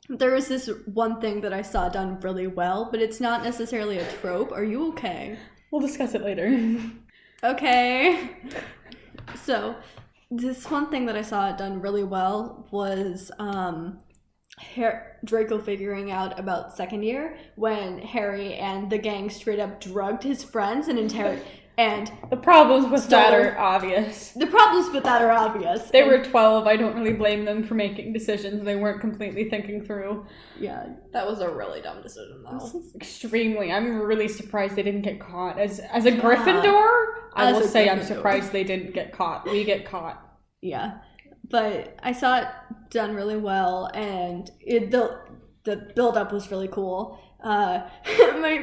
There was this one thing that I saw done really well, but it's not necessarily a trope. Are you okay? We'll discuss it later. Okay. So, this one thing that I saw done really well was Draco figuring out about second year when Harry and the gang straight up drugged his friends and and The problems with that Stole- are obvious. the problems with that are obvious. They were 12. I don't really blame them for making decisions they weren't completely thinking through. Yeah, that was a really dumb decision though. Extremely. I'm really surprised they didn't get caught. As a Gryffindor, I As will a say I'm Gryffindor. surprised they didn't get caught. We get caught. Yeah, but I saw it done really well, and the build up was really cool. My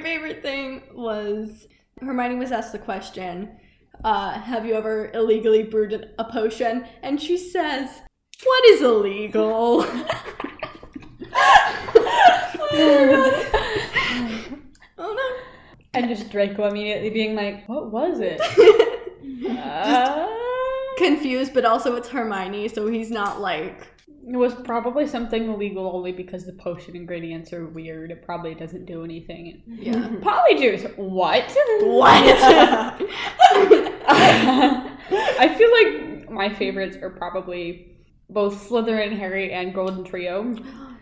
favorite thing was Hermione was asked the question, have you ever illegally brewed a potion? And she says, what is illegal? Oh no. And just Draco immediately being like, what was it? Confused, but also it's Hermione, so he's not like... It was probably something illegal only because the potion ingredients are weird. It probably doesn't do anything. Yeah. Polyjuice. What? What? I feel like my favorites are probably both Slytherin, Harry, and Golden Trio.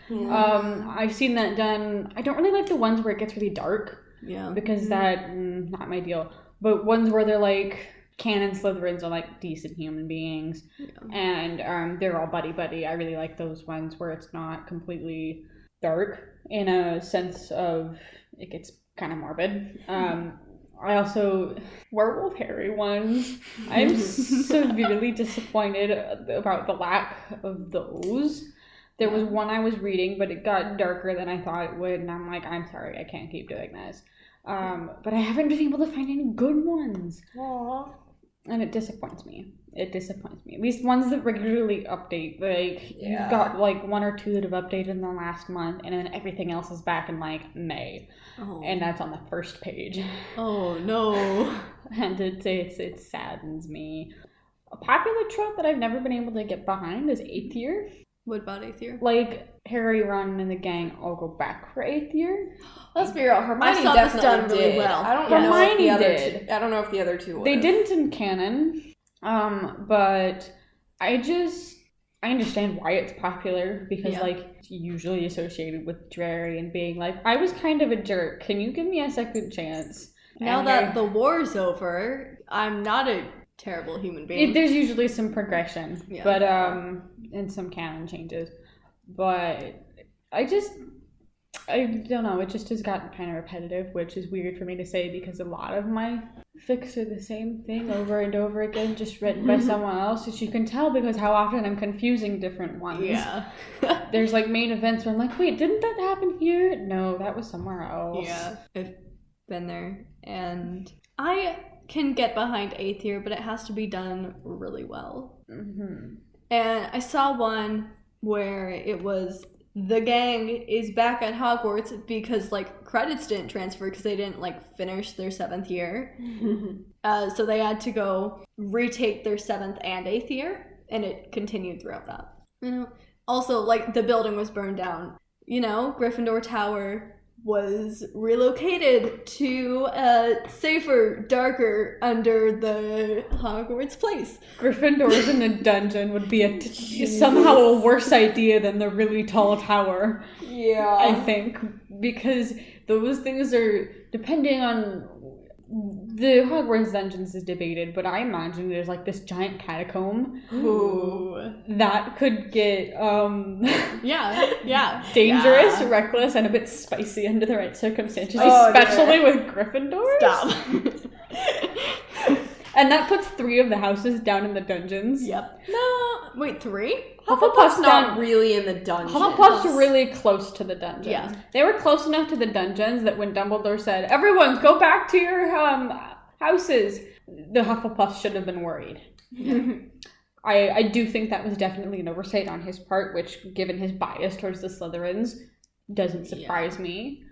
I've seen that done. I don't really like the ones where it gets really dark Yeah. because that not my deal. But ones where they're like canon Slytherins are like decent human beings, and they're all buddy. I really like those ones where it's not completely dark in a sense of it gets kind of morbid. I also werewolf Harry ones. I'm severely disappointed about the lack of those. There was one I was reading, but it got darker than I thought it would, and I'm like, I'm sorry, I can't keep doing this. But I haven't been able to find any good ones. Aww. And it disappoints me. At least ones that regularly update. Like, you've got like 1 or 2 that have updated in the last month, and then everything else is back in like May. Oh. And that's on the first page. Oh no. And it saddens me. A popular trope that I've never been able to get behind is 8th year. What about 8th year? Like, Harry, Ron, and the gang all go back for 8th year. Let's be real, Hermione I saw this done really well. I don't know if the other two would. They didn't in canon, but I understand why it's popular, because like it's usually associated with Drarry and being like, I was kind of a jerk. Can you give me a second chance? Now that the war's over, I'm not a terrible human being. There's usually some progression, but and some canon changes. But I don't know, it just has gotten kind of repetitive, which is weird for me to say because a lot of my fics are the same thing over and over again, just written by someone else, which you can tell because how often I'm confusing different ones. Yeah. There's like main events where I'm like, wait, didn't that happen here? No, that was somewhere else. Yeah, I've been there. And I can get behind 8th year, but it has to be done really well. Mm-hmm. And I saw one where it was the gang is back at Hogwarts because like credits didn't transfer because they didn't like finish their 7th year. So they had to go retake their 7th and 8th year, and it continued throughout that. You know, also like the building was burned down. You know, Gryffindor Tower was relocated to a safer, darker under the Hogwarts place. Gryffindors in a dungeon would be somehow a worse idea than the really tall tower. Yeah. I think. Because those things are, depending on, the Hogwarts dungeons is debated, but I imagine there's like this giant catacomb. Ooh. That could get dangerous, reckless, and a bit spicy under the right circumstances, especially with Gryffindors. Stop. And that puts 3 of the houses down in the dungeons. Yep. No, wait, 3? Hufflepuff's not really in the dungeons. Hufflepuff's really close to the dungeons. Yeah. They were close enough to the dungeons that when Dumbledore said, everyone go back to your houses, the Hufflepuffs should have been worried. Yeah. I do think that was definitely an oversight on his part, which, given his bias towards the Slytherins, doesn't surprise me.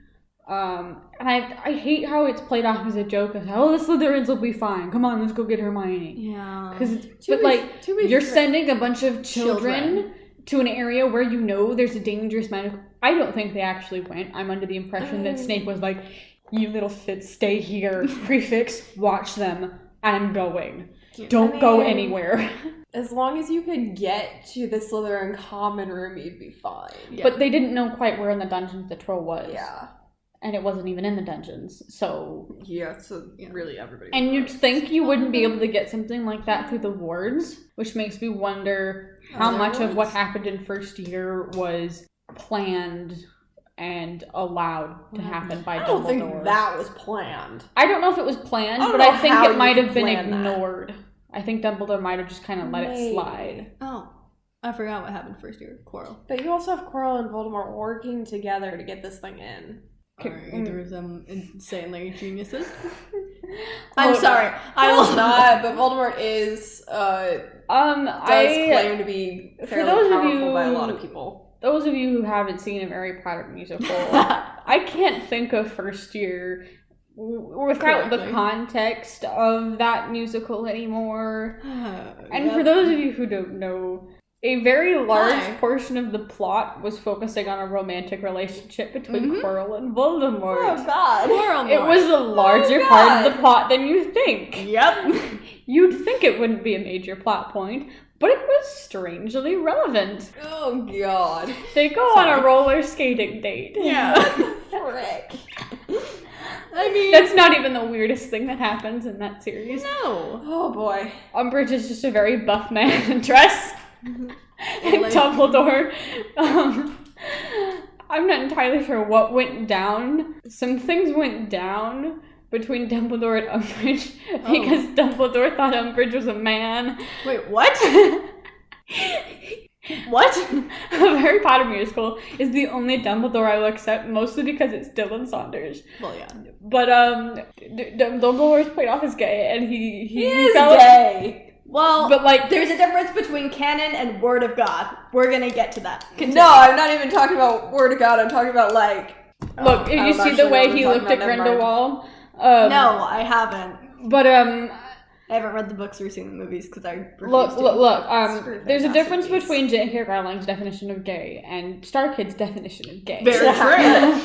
And I hate how it's played off as a joke of, oh, the Slytherins will be fine. Come on, let's go get Hermione. Yeah. You're sending a bunch of children to an area where you know there's a dangerous magic. I don't think they actually went. I'm under the impression that Snape was like, you little fits, stay here. Prefix, watch them. I'm going. Don't go anywhere. As long as you could get to the Slytherin common room, you'd be fine. Yeah. But they didn't know quite where in the dungeons the troll was. Yeah. And it wasn't even in the dungeons, so... Yeah, so really everybody... And you'd think you wouldn't be able to get something like that through the wards, which makes me wonder how much of what happened in first year was planned and allowed to happen by Dumbledore. I don't think that was planned. I don't know if it was planned, but I think it might have been ignored. I think Dumbledore might have just kind of let it slide. Oh. I forgot what happened first year. Quirrell. But you also have Quirrell and Voldemort working together to get this thing in. There were some insanely geniuses. I'm sorry. I will not, but Voldemort is does claim to be fairly powerful by a lot of people. Those of you who haven't seen a Harry Potter musical, I can't think of first year without the context of that musical anymore. And for those of you who don't know, a very large portion of the plot was focusing on a romantic relationship between Quirrell and Voldemort. Oh, God. It was a larger part of the plot than you think. Yep. You'd think it wouldn't be a major plot point, but it was strangely relevant. Oh, God. They go on a roller skating date. Yeah. Frick. I mean, That's not even the weirdest thing that happens in that series. no. Oh boy. Umbridge is just a very buff man in dress. And Dumbledore, I'm not entirely sure what went down. Some things went down between Dumbledore and Umbridge because Dumbledore thought Umbridge was a man. Wait, what? What? A Harry Potter musical is the only Dumbledore I will accept, mostly because it's Dylan Saunders. Well, yeah. But Dumbledore is played off as gay, and he is felt gay. Well, but like there's a difference between canon and Word of God. We're gonna get to that. Continue. No, I'm not even talking about Word of God. I'm talking about like. look, if you see the way he looked at Grindelwald. No, I haven't. But I haven't read the books or seen the movies because I look. Screw There's a Fantastic difference Beasts. between JK Rowling's definition of gay and Star Kid's definition of gay. Very true.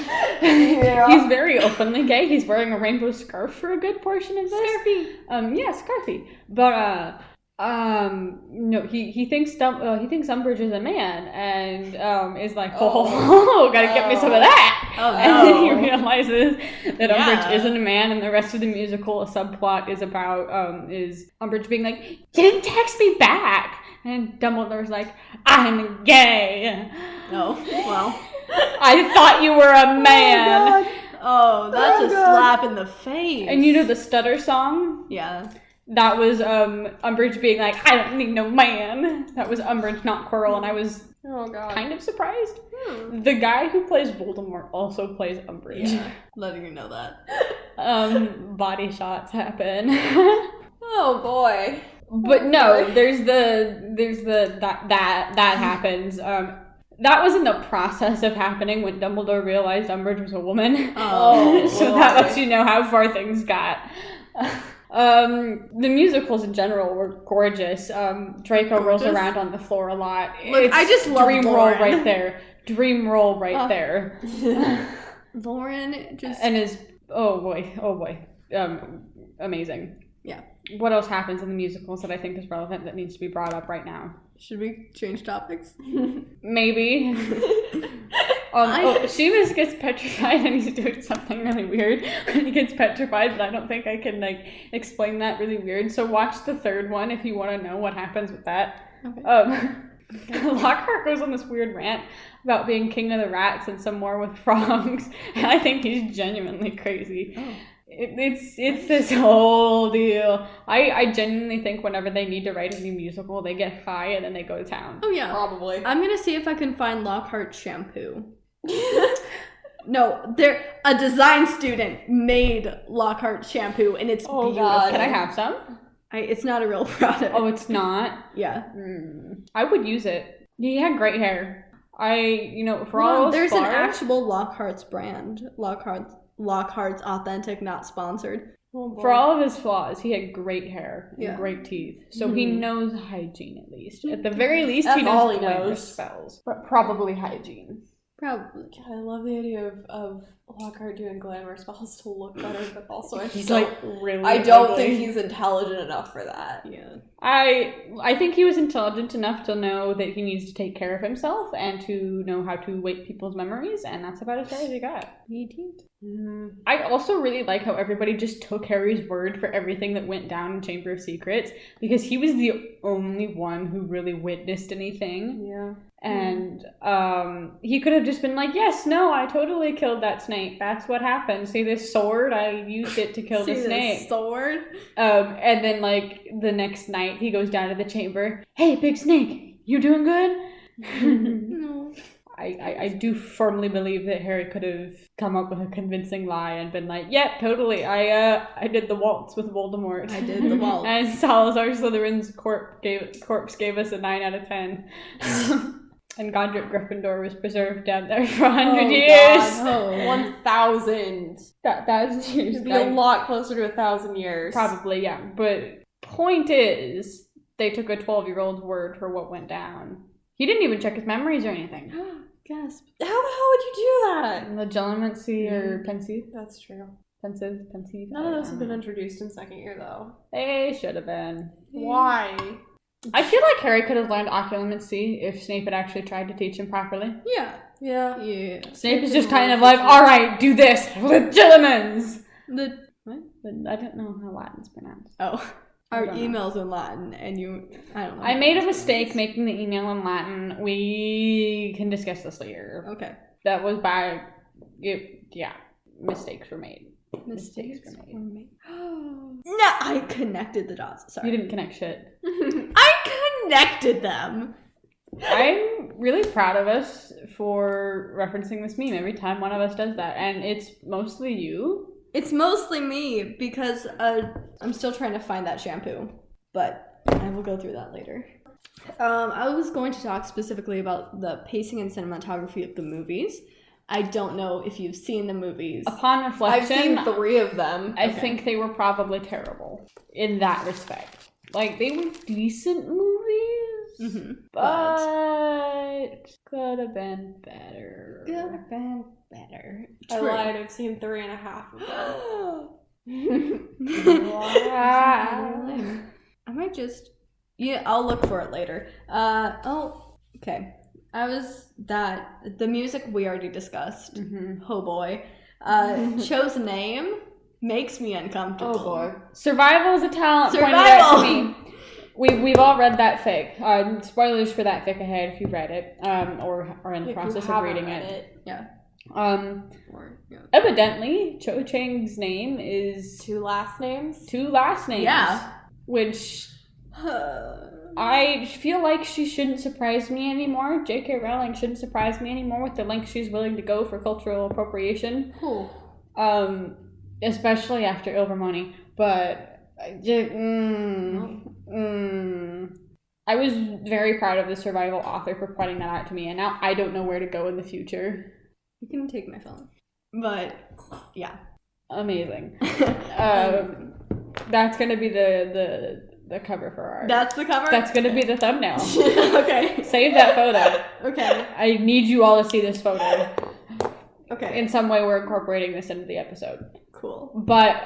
Yeah. He's very openly gay. He's wearing a rainbow scarf for a good portion of this. Scarfy. Yeah, scarfy. But no, he thinks Umbridge is a man and is like, gotta get me some of that. Oh, And then he no. realizes that Yeah. Umbridge isn't a man, and the rest of the musical, a subplot is about is Umbridge being like, "You didn't text me back," and Dumbledore's like, "I'm gay." Oh, well. I thought you were a man. Oh, that's Oh, a God. slap in the face. And you know the stutter song? Yeah. That was Umbridge being like, "I don't need no man." That was Umbridge, not Quirrell, and I was Oh god. kind of surprised. The guy who plays Voldemort also plays Umbridge. Yeah. Letting you know that. Body shots happen. Oh boy. But no, there's that happens. That was in the process of happening when Dumbledore realized Umbridge was a woman. Oh, So boy. that lets you know how far things got. The musicals in general were gorgeous. Draco rolls Gorgeous? around on the floor a lot. Look, I just love dream roll Lauren. right there. Dream roll right there. Lauren just. And is oh boy, amazing. Yeah. What else happens in the musicals that I think is relevant that needs to be brought up right now? Should we change topics? Maybe. Seamus gets petrified and he's doing something really weird when he gets petrified, but I don't think I can explain that really weird. So watch the third one if you want to know what happens with that. Okay. Lockhart goes on this weird rant about being king of the rats and some more with frogs, and I think he's genuinely crazy. Oh. It's this whole deal. I genuinely think whenever they need to write a new musical, they get high and then they go to town. Oh, yeah. Probably. I'm gonna see if I can find Lockhart shampoo. No, a design student made Lockhart shampoo, and it's Oh, beautiful. God. Can I have some? It's not a real product. Oh, it's not? Yeah. I would use it. He had great hair. For all There's those an flaws- actual Lockhart's brand. Lockhart's authentic, not sponsored. For all of his flaws, he had great hair and Yeah. great teeth. So he knows hygiene at least. At the very least, That's he all knows he glamour knows. spells. But probably hygiene. Probably. God, I love the idea of Lockhart doing glamour spells to look better, but also He's don't really I don't ugly. think he's intelligent enough for that. Yeah. I think he was intelligent enough to know that he needs to take care of himself and to know how to wake people's memories, and that's about as far as he got. He did. I also really like how everybody just took Harry's word for everything that went down in Chamber of Secrets, because he was the only one who really witnessed anything. Yeah. And he could have just been like, yes, no, I totally killed that snake. That's what happened. See this sword? I used it to kill the See snake. this sword? And then the next night he goes down to the chamber. Hey, big snake, you doing good? No. I do firmly believe that Harry could have come up with a convincing lie and been like, yep, totally, I did the waltz with Voldemort. I did the waltz. And Salazar Slytherin's corpse gave us a 9 out of 10. And Godric Gryffindor was preserved down there for 100 years. Oh. 1,000. That's It'd be a lot closer to 1,000 years. Probably, yeah. But point is, they took a 12-year-old's word for what went down. He didn't even check his memories or anything. Gasp. How the hell would you do that? Legilimency or pensive? That's true. Pensive? None of those have been introduced in second year, though. They should have been. Why? I feel like Harry could have learned occlumency if Snape had actually tried to teach him properly. Yeah. Yeah. Yeah. Snape is just kind of like, alright, do this. Legilimens! What? But I don't know how Latin's pronounced. Oh. Our email's in Latin, and I don't know. I made a mistake making the email in Latin. We can discuss this later. Okay. That was mistakes were made. Mistakes were made. No, I connected the dots. Sorry. You didn't connect shit. I connected them. I'm really proud of us for referencing this meme every time one of us does that, and it's mostly you. It's mostly me because I'm still trying to find that shampoo, but I will go through that later. I was going to talk specifically about the pacing and cinematography of the movies. I don't know if you've seen the movies. Upon reflection, I've seen 3 of them. I think they were probably terrible in that respect. Like, they were decent movies, but could have been better. Could have been better. I True. lied. I've seen 3.5 of them. Wow. I might just... Yeah, I'll look for it later. Okay. The music we already discussed. Oh boy. Cho's name makes me uncomfortable. Oh boy. Survival is a talent pointed out to me. We've all read that fic. Spoilers for that fic ahead if you've read it, or are in the process of reading it. Yeah. Evidently, Cho Chang's name is 2 last names. 2 last names. Yeah. Which I feel like she shouldn't surprise me anymore. JK Rowling shouldn't surprise me anymore with the length she's willing to go for cultural appropriation. Cool. Especially after Illvermonys. But I was very proud of the survival author for pointing that out to me, and now I don't know where to go in the future. You can take my phone. But, yeah. Amazing. That's gonna be the cover for our... That's the cover? That's gonna be the thumbnail. Okay. Save that photo. Okay. I need you all to see this photo. Okay. In some way, we're incorporating this into the episode. Cool. But,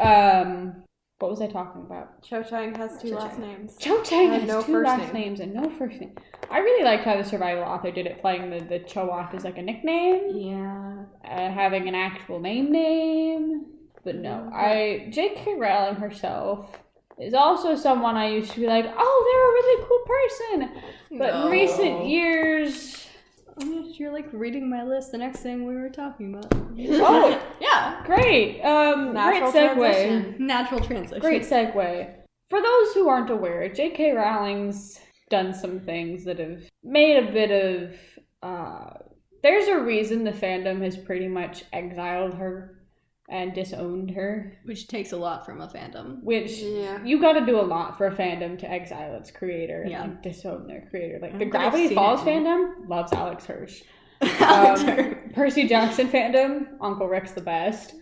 what was I talking about? Cho Chang has 2 last names. Cho Chang has no 2 first last name. names and no first name. I really liked how the survival author did it, playing the Cho off as like a nickname. Yeah. Having an actual name. But no, JK Rowling herself is also someone I used to be like, oh, they're a really cool person. But in recent years... You're like reading my list, the next thing we were talking about. Oh, yeah. Great. Natural great segue. transition. Natural transition. Great segue. For those who aren't aware, JK Rowling's done some things that have made a bit of... there's a reason the fandom has pretty much exiled her and disowned her. Which takes a lot from a fandom. Which, Yeah. you gotta do a lot for a fandom to exile its creator and like, disown their creator. Like, the Gravity Falls fandom loves Alex Hirsch. Percy Jackson fandom, Uncle Rick's the best.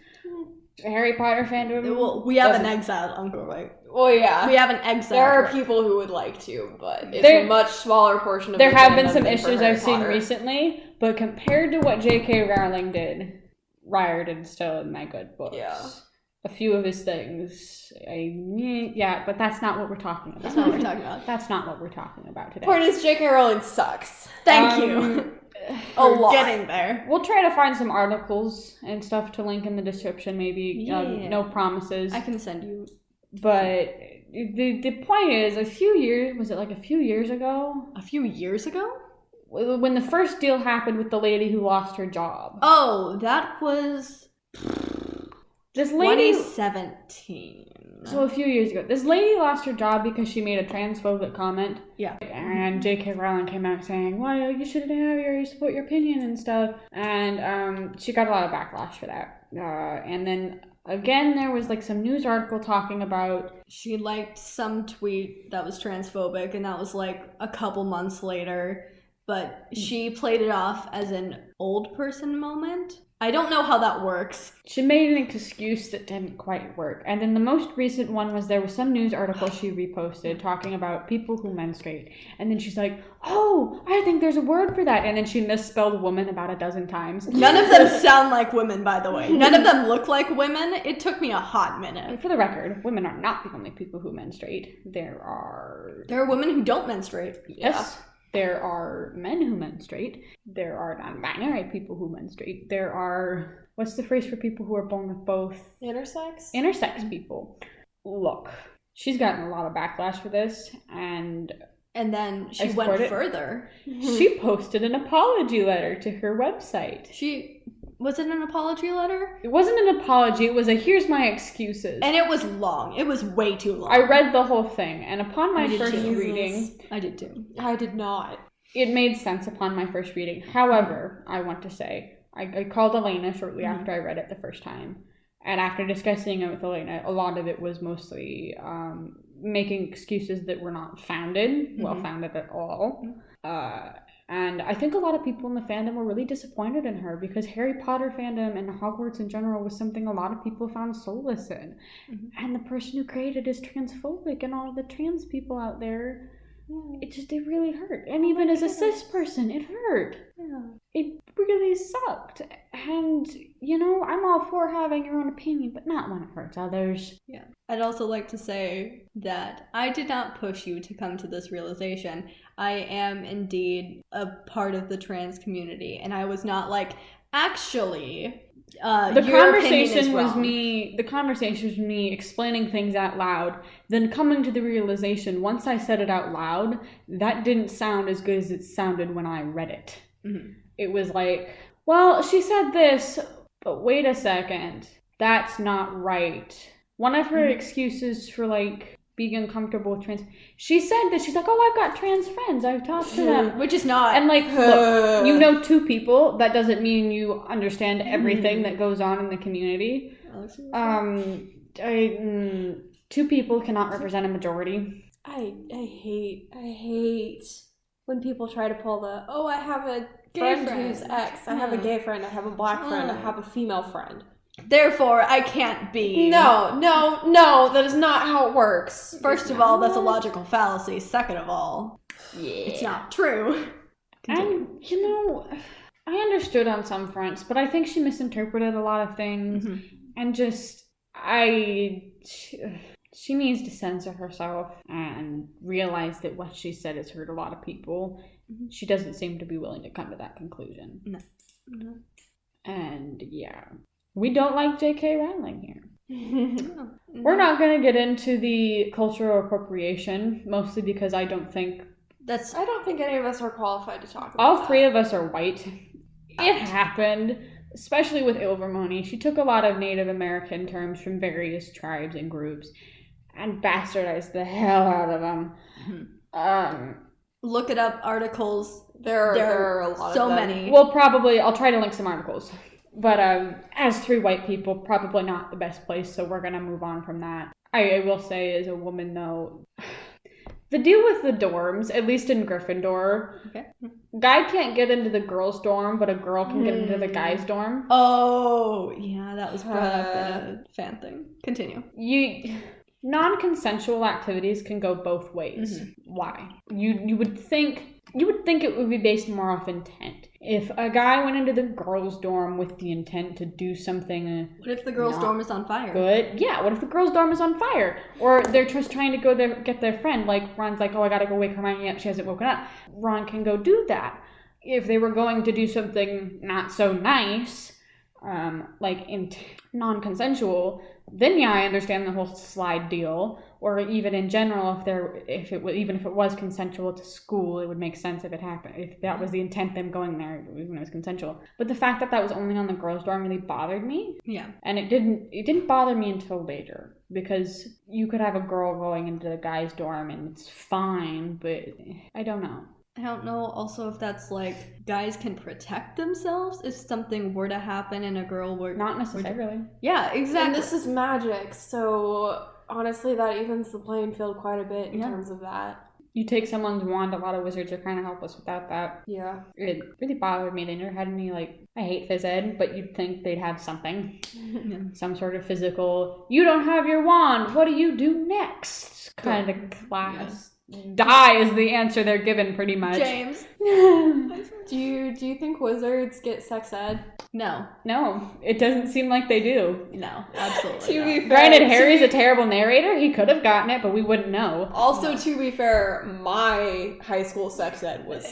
Harry Potter fandom... Well, we have an exiled Uncle Rick. Well, yeah. We have an exiled There are Rick. people who would like to, but it's a much smaller portion of There the have been fandom some than for issues Harry I've seen Potter. recently, but compared to what JK Rowling did, Riordan's still in my good books. Yeah. A few of his things, but that's not what we're talking about. That's not what we're talking about. That's not what we're talking about today. Point is, J.K. Rowling sucks. Thank you. A lot. Getting there. We'll try to find some articles and stuff to link in the description, maybe. Yeah. No promises. I can send you. But the point is, a few years ago? A few years ago? When the first deal happened with the lady who lost her job. Oh, that was This lady... 2017. So a few years ago, this lady lost her job because she made a transphobic comment. Yeah. And JK Rowling came out saying, well, you shouldn't have you support your opinion and stuff. And she got a lot of backlash for that. And then again, there was like some news article talking about... She liked some tweet that was transphobic, and that was like a couple months later. But she played it off as an old person moment. I don't know how that works. She made an excuse that didn't quite work. And then the most recent one was there was some news article she reposted talking about people who menstruate. And then she's like, oh, I think there's a word for that. And then she misspelled woman about a dozen times. None of them sound like women, by the way. None of them look like women. It took me a hot minute. And for the record, women are not the only people who menstruate. There are women who don't menstruate. Yes. There are men who menstruate. There are non-binary people who menstruate. There are what's the phrase for people who are born with both? Intersex people. Look, she's gotten a lot of backlash for this, and then she went further. She posted an apology letter to her website. Was it an apology letter? It wasn't an apology, it was a here's my excuses. And it was long. It was way too long. I read the whole thing, and upon my first reading... I did too. I did not. It made sense upon my first reading. However, I want to say, I called Elena shortly after I read it the first time. And after discussing it with Elena, a lot of it was mostly making excuses that were not founded, well-founded at all. And I think a lot of people in the fandom were really disappointed in her because Harry Potter fandom and Hogwarts in general was something a lot of people found solace in. And the person who created it is transphobic, and all the trans people out there, it really hurt. And even as a cis person, it hurt. Yeah. It really sucked. And, I'm all for having your own opinion, but not when it hurts others. Yeah. I'd also like to say that I did not push you to come to this realization. I am indeed a part of the trans community, and I was not like, actually, the conversation was me explaining things out loud, then coming to the realization once I said it out loud, that didn't sound as good as it sounded when I read it. It was like, well, she said this, but wait a second, that's not right. One of her excuses for being uncomfortable with trans, she said that she's like, oh, I've got trans friends, I've talked to them, which is not. And look, you know two people, that doesn't mean you understand everything that goes on in the community. Two people cannot represent a majority. I hate when people try to pull I have a friend who's X, I have a gay friend, I have a black friend, I have a female friend. Therefore, I can't be. No, that is not how it works. First of all, that's a logical fallacy. Second of all, it's not true. And, I understood on some fronts, but I think she misinterpreted a lot of things. And she needs to censor herself and realize that what she said has hurt a lot of people. She doesn't seem to be willing to come to that conclusion. No. And, we don't like JK Rowling here. We're not going to get into the cultural appropriation, mostly because I don't think any of us are qualified to talk about all three of us are white. It happened, especially with Illvermonys. She took a lot of Native American terms from various tribes and groups and bastardized the hell out of them. Look it up, articles. There are a lot so of them. many. Well, I'll try to link some articles. But as three white people, probably not the best place, so we're going to move on from that. I will say, as a woman, though, the deal with the dorms, at least in Gryffindor, guy can't get into the girls' dorm, but a girl can get into the guys' dorm. Oh, yeah, that was brought up in a fan thing. Continue. Non-consensual activities can go both ways. Why? You would think it would be based more off intent. If a guy went into the girls' dorm with the intent to do something... What if the girls' dorm is on fire? Good. Yeah, what if the girls' dorm is on fire? Or they're just trying to go there, get their friend. Like, Ron's like, oh, I gotta go wake Hermione up. She hasn't woken up. Ron can go do that. If they were going to do something not so nice, non-consensual, then I understand the whole slide deal. Or even in general, if it was consensual to school, it would make sense if it happened. If that was the intent, them going there when it was consensual. But the fact that was only on the girls' dorm really bothered me. Yeah. And it didn't bother me until later, because you could have a girl going into the guys' dorm and it's fine, but I don't know. I don't know also if that's guys can protect themselves if something were to happen and a girl were... Not necessarily. Yeah, exactly. And this is magic, so honestly that evens the playing field quite a bit in terms of that. You take someone's wand, a lot of wizards are kind of helpless without that. Yeah. It really bothered me. They never had any, I hate phys ed, but you'd think they'd have something. Some sort of physical, you don't have your wand, what do you do next? Kind of class. Yeah. Die is the answer they're given, pretty much. James. Do you think wizards get sex ed? No. No, it doesn't seem like they do. No, absolutely To not. be fair, Granted, Harry's a terrible narrator. He could have gotten it, but we wouldn't know. Also, to be fair, my high school sex ed was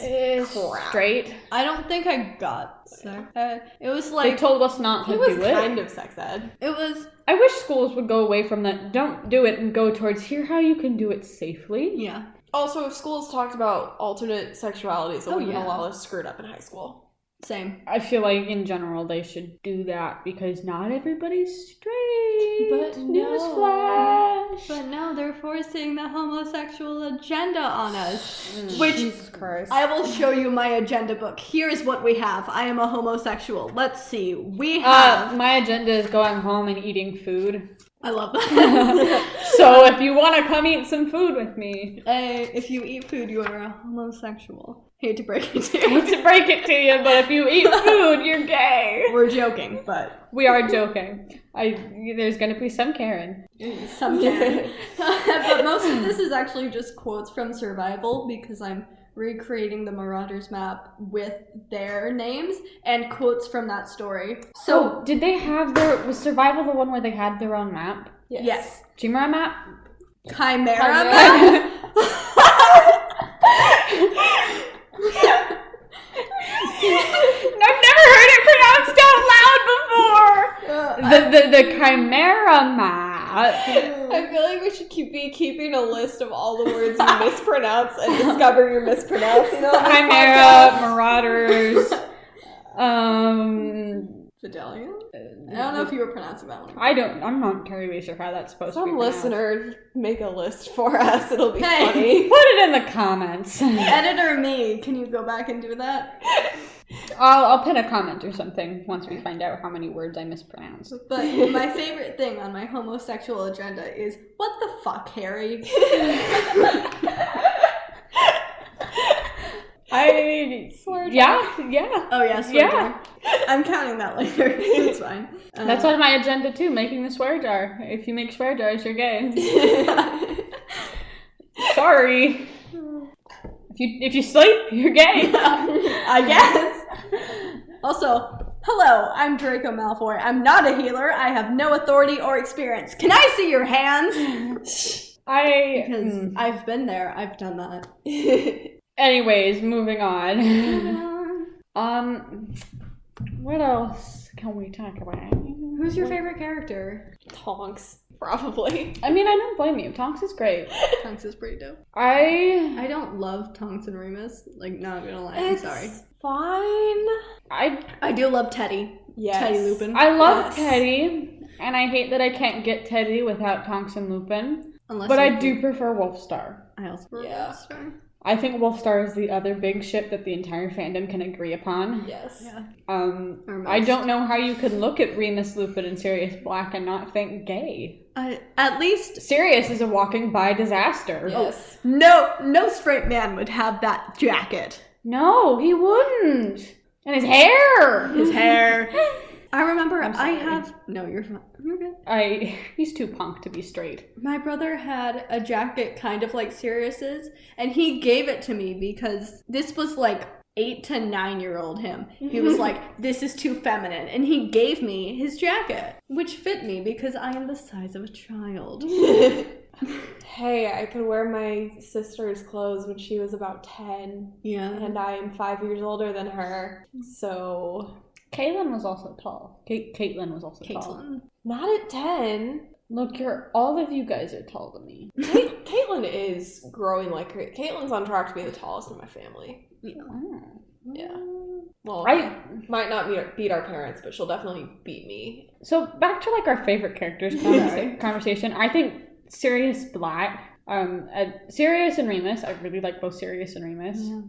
crap. Straight. I don't think I got sex ed. It was They like, told us not to It was do it. kind of sex ed. it was, I wish schools would go away from that. Don't do it and go towards here how you can do it safely. yeah. Also, if schools talked about alternate sexualities, it Oh, wouldn't yeah. allow us screwed up in high school. Same. I feel like in general they should do that because not everybody's straight. But Newsflash. But no, they're forcing the homosexual agenda on us. Which, Jesus Christ. I will show you my agenda book. Here's what we have. I am a homosexual. Let's see. We have... My agenda is going home and eating food. I love that. So if you want to come eat some food with me, If you eat food, you are a homosexual. Hate to break it to I you. hate to break it to you, but if you eat food, you're gay. We're joking, but We are joking. There's gonna be some Karen. some can. But most of this is actually just quotes from Survival because I'm recreating the Marauders map with their names and quotes from that story. So, Did they have was Survival the one where they had their own map? yes. Chimera map? Chimera Chimera. map? I've never heard it pronounced out loud before. The Chimera map. I feel like we should be keeping a list of all the words you mispronounce and discover you're mispronouncing them. Chimera, Marauders. Fidelia? I don't know if you were pronouncing that one. I'm not terribly sure how that's supposed to be Some pronounced. listener make a list for us. It'll be Hey. funny. Put it in the comments. Editor me, can you go back and do that? I'll pin a comment or something once we find out how many words I mispronounced. But my favorite thing on my homosexual agenda is, what the fuck, Harry? Swear jar. Yeah. Oh yeah, swear jar. I'm counting that later. It's fine. That's on my agenda too, making the swear jar. If you make swear jars, you're gay. Sorry. If you sleep, you're gay. I guess. Also, hello, I'm Draco Malfoy. I'm not a healer. I have no authority or experience. Can I see your hands? Because I've been there. I've done that. Anyways, moving on. What else can we talk about? Who's your favorite character? Tonks, probably. I mean, I don't blame you. Tonks is great. Tonks is pretty dope. I I don't love Tonks and Remus. Like, not gonna lie. I'm It's sorry. fine. I do love Teddy. Yes. Teddy Lupin. love Yes. Teddy, and I hate that I can't get Teddy without Tonks and Lupin. Unless But you I do prefer Wolfstar. I also prefer Yeah. Wolfstar. I think Wolfstar is the other big ship that the entire fandom can agree upon. Yes. Yeah. Or Or I most. don't know how you could look at Remus Lupin and Sirius Black and not think gay. At least Sirius is a walking by disaster. Yes. no straight man would have that jacket. No, he wouldn't. And his hair. His hair. I remember I'm I sorry. have no, you're fine. You're good. He's too punk to be straight. My brother had a jacket kind of like Sirius's, and he gave it to me because this was like 8 to 9-year-old him. He was like, this is too feminine. And he gave me his jacket, which fit me because I am the size of a child. Hey, I could wear my sister's clothes when she was about 10, Yeah. and I am 5 years older than her, so... Caitlin was also tall. Caitlin was also tall. Caitlin. Not at 10. Look, all of you guys are tall to me. Caitlin is growing like her. Caitlin's on track to be the tallest in my family. Oh. Yeah. Well, Right. might not beat our parents, but she'll definitely beat me. So back to like our favorite characters conversation. I think Sirius Black, Sirius and Remus. I really like both Sirius and Remus. Yeah.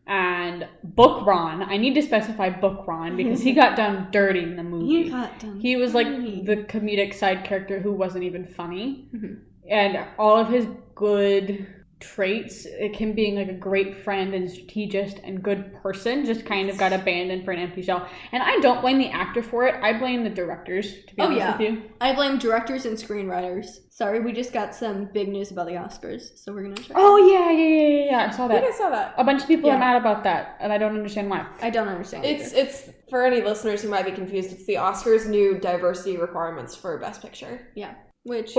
And Book Ron. I need to specify Book Ron because he got done dirty in the movie. He got done. He was like dirty. the comedic side character who wasn't even funny. Mhm. And all of his good traits, like him being like a great friend and strategist and good person, just kind of got abandoned for an empty shell. And I don't blame the actor for it. I blame the directors, to be honest with you. I blame directors and screenwriters. Sorry, we just got some big news about the Oscars, so we're gonna check. Oh yeah. I saw that. I think I saw that. A bunch of people are mad about that, and I don't understand why. I don't understand. It's for any listeners who might be confused. It's the Oscars' new diversity requirements for Best Picture. Yeah. Which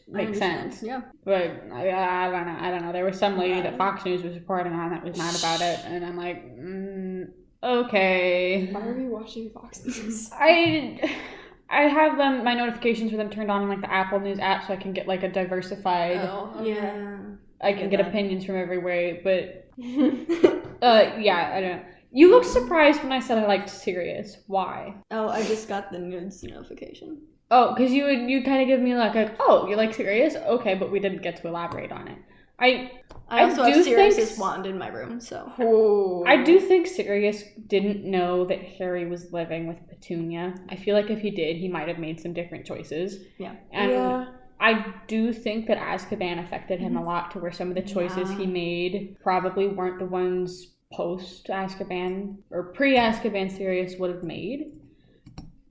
makes sense. Yeah. But I don't know. There was some lady that Fox News was reporting on that was mad about it, and I'm like, okay. Why are you watching Fox News? I have my notifications for them turned on in like the Apple News app, so I can get like a diversified. Oh, okay. Yeah. I can get opinions from every way, but yeah, I don't know. You looked surprised when I said I liked Sirius. Why? Oh, I just got the nudes notification. Oh, because you kind of give me like oh, you like Sirius? Okay, but we didn't get to elaborate on it. I also do have Sirius's think wand in my room, so. Ooh. I do think Sirius didn't know that Harry was living with Petunia. I feel like if he did, he might have made some different choices. Yeah. And I do think that Azkaban affected him a lot, to where some of the choices he made probably weren't the ones post-Azkaban or pre-Azkaban Sirius would have made.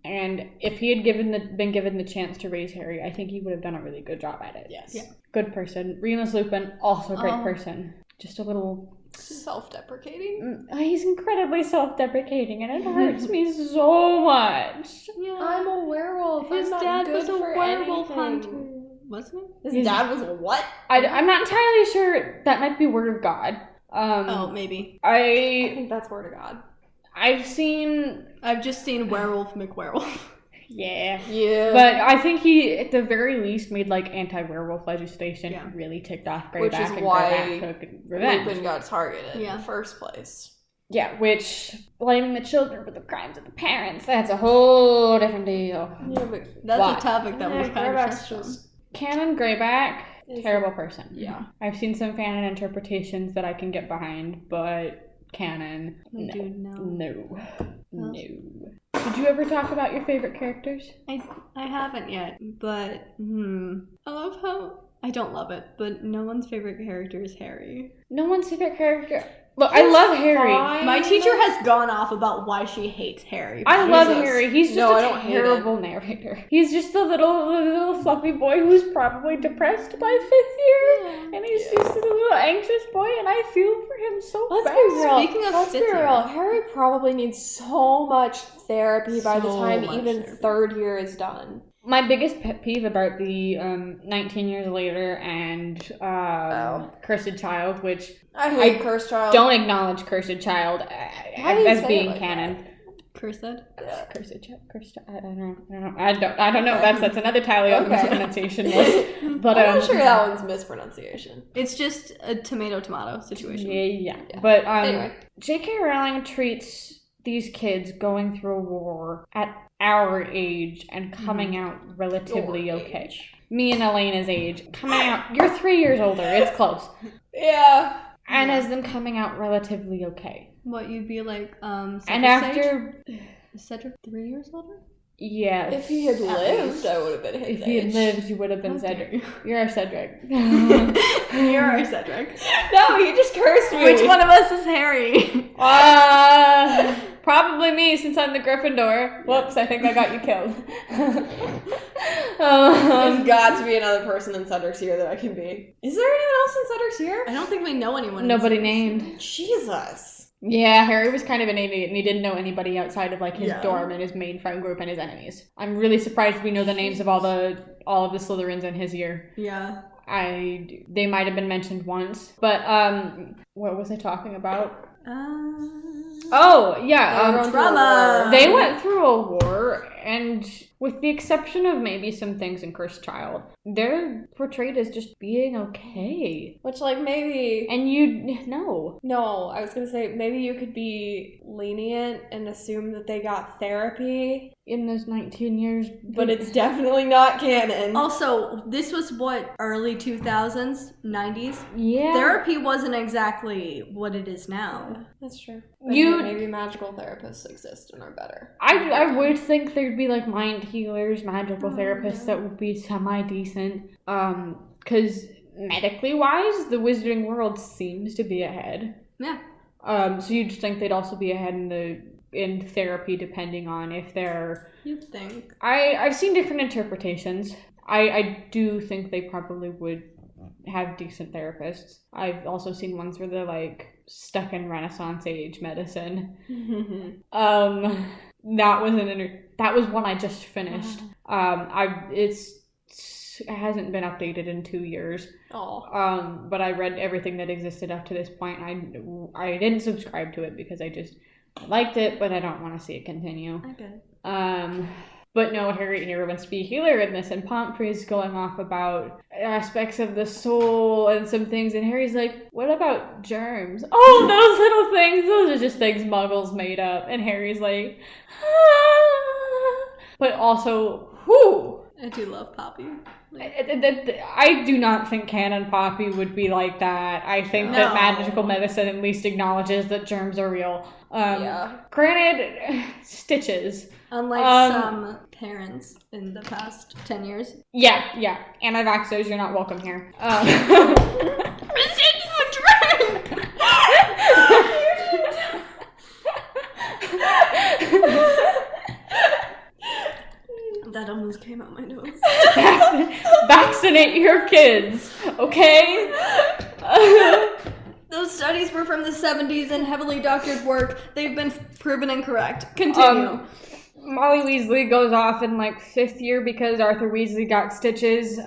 And if he had been given the chance to raise Harry, I think he would have done a really good job at it. Yes. Yeah. Good person. Remus Lupin, also a great person. Just a little... Self-deprecating? He's incredibly self-deprecating, and it hurts me so much. Yeah. I'm a werewolf. His I'm not dad good was a for werewolf anything. hunter. Wasn't he? His dad was a what? I'm not entirely sure. That might be Word of God. Maybe. I think that's Word of God. I've just seen Werewolf McWerewolf. Yeah. But I think he, at the very least, made like anti-werewolf legislation really ticked off Greyback, which is and why Greyback took revenge. Lupin got targeted in the first place. Yeah, which blaming the children for the crimes of the parents, that's a whole different deal. Yeah, but that's a topic that we've kind of Greyback's touched on. just Canon Greyback, terrible person. Yeah. I've seen some fan interpretations that I can get behind, but canon, no. Did you ever talk about your favorite characters? I haven't yet, but I love how I don't love it, but no one's favorite character is Harry. No one's favorite character. Look, I love Harry. My teacher has gone off about why she hates Harry. I love Harry. He's just a terrible narrator. He's just the little fluffy boy who's probably depressed by 5th year, and he's just a little anxious boy, and I feel for him so bad. Speaking of let's be real. Harry probably needs so much therapy by the time even 3rd year is done. My biggest pet peeve about the 19 Years Later and Cursed Child, which I hate Cursed Child. Don't acknowledge Cursed Child as being like canon. That? Cursed? Yeah. Cursed Child. I don't know. That's another tally on the mispronunciation list. But I'm not sure that one's mispronunciation. It's just a tomato situation. Yeah. But anyway, JK Rowling treats these kids going through a war at our age and coming out relatively okay. Me and Elena's age. Coming out, you're 3 years older, it's close. Yeah. And as them coming out relatively okay. What, you'd be like, Cedric's and after... age? Is Cedric 3 years older? Yeah. If he had lived, I would have been his age. If he had lived, you would have been Cedric. You're our Cedric. You're our Cedric. No, you just cursed me. Which one of us is Harry? Probably me, since I'm the Gryffindor. Whoops, I think I got you killed. There's got to be another person in Cedric's year that I can be. Is there anyone else in Cedric's year? I don't think we know anyone. Nobody named. Jesus. Yeah, Harry was kind of an idiot, and he didn't know anybody outside of like his dorm and his main friend group and his enemies. I'm really surprised we know the names of all of the Slytherins in his year. Yeah. They might have been mentioned once, but what was I talking about? Drama. They went through a war, and with the exception of maybe some things in Cursed Child, they're portrayed as just being okay. Which, like, maybe... And you... No. No, I was gonna say, maybe you could be lenient and assume that they got therapy in those 19 years. But it's definitely not canon. Also, this was what, early 2000s, 90s? Yeah. Therapy wasn't exactly what it is now. That's true. Maybe magical therapists exist and are better. I would think there'd be like mind healers, magical therapists that would be semi-decent. Because medically wise, the wizarding world seems to be ahead. Yeah. So you'd think they'd also be ahead in therapy, depending on if they're... You'd think. I've seen different interpretations. I do think they probably would have decent therapists. I've also seen ones where they're like stuck in Renaissance age medicine. That was one I just finished. It hasn't been updated in 2 years. But I read everything that existed up to this point. I didn't subscribe to it because I liked it, but I don't want to see it continue. I get it. But no, Harry here wants to be a healer in this, and Pomfrey's going off about aspects of the soul and some things, and Harry's like, what about germs? Oh, those little things, those are just things muggles made up. And Harry's like, ah. But also, whew. I do love Poppy. I do not think canon Poppy would be like that. I think that magical medicine at least acknowledges that germs are real. Granted, stitches. Unlike some parents in the past 10 years. Yeah. Anti-vaxxers, you're not welcome here. I'm taking a drink! That almost came out my nose. Vaccinate your kids, okay? Those studies were from the 70s and heavily doctored work. They've been proven incorrect. Continue. Molly Weasley goes off in like 5th year because Arthur Weasley got stitches.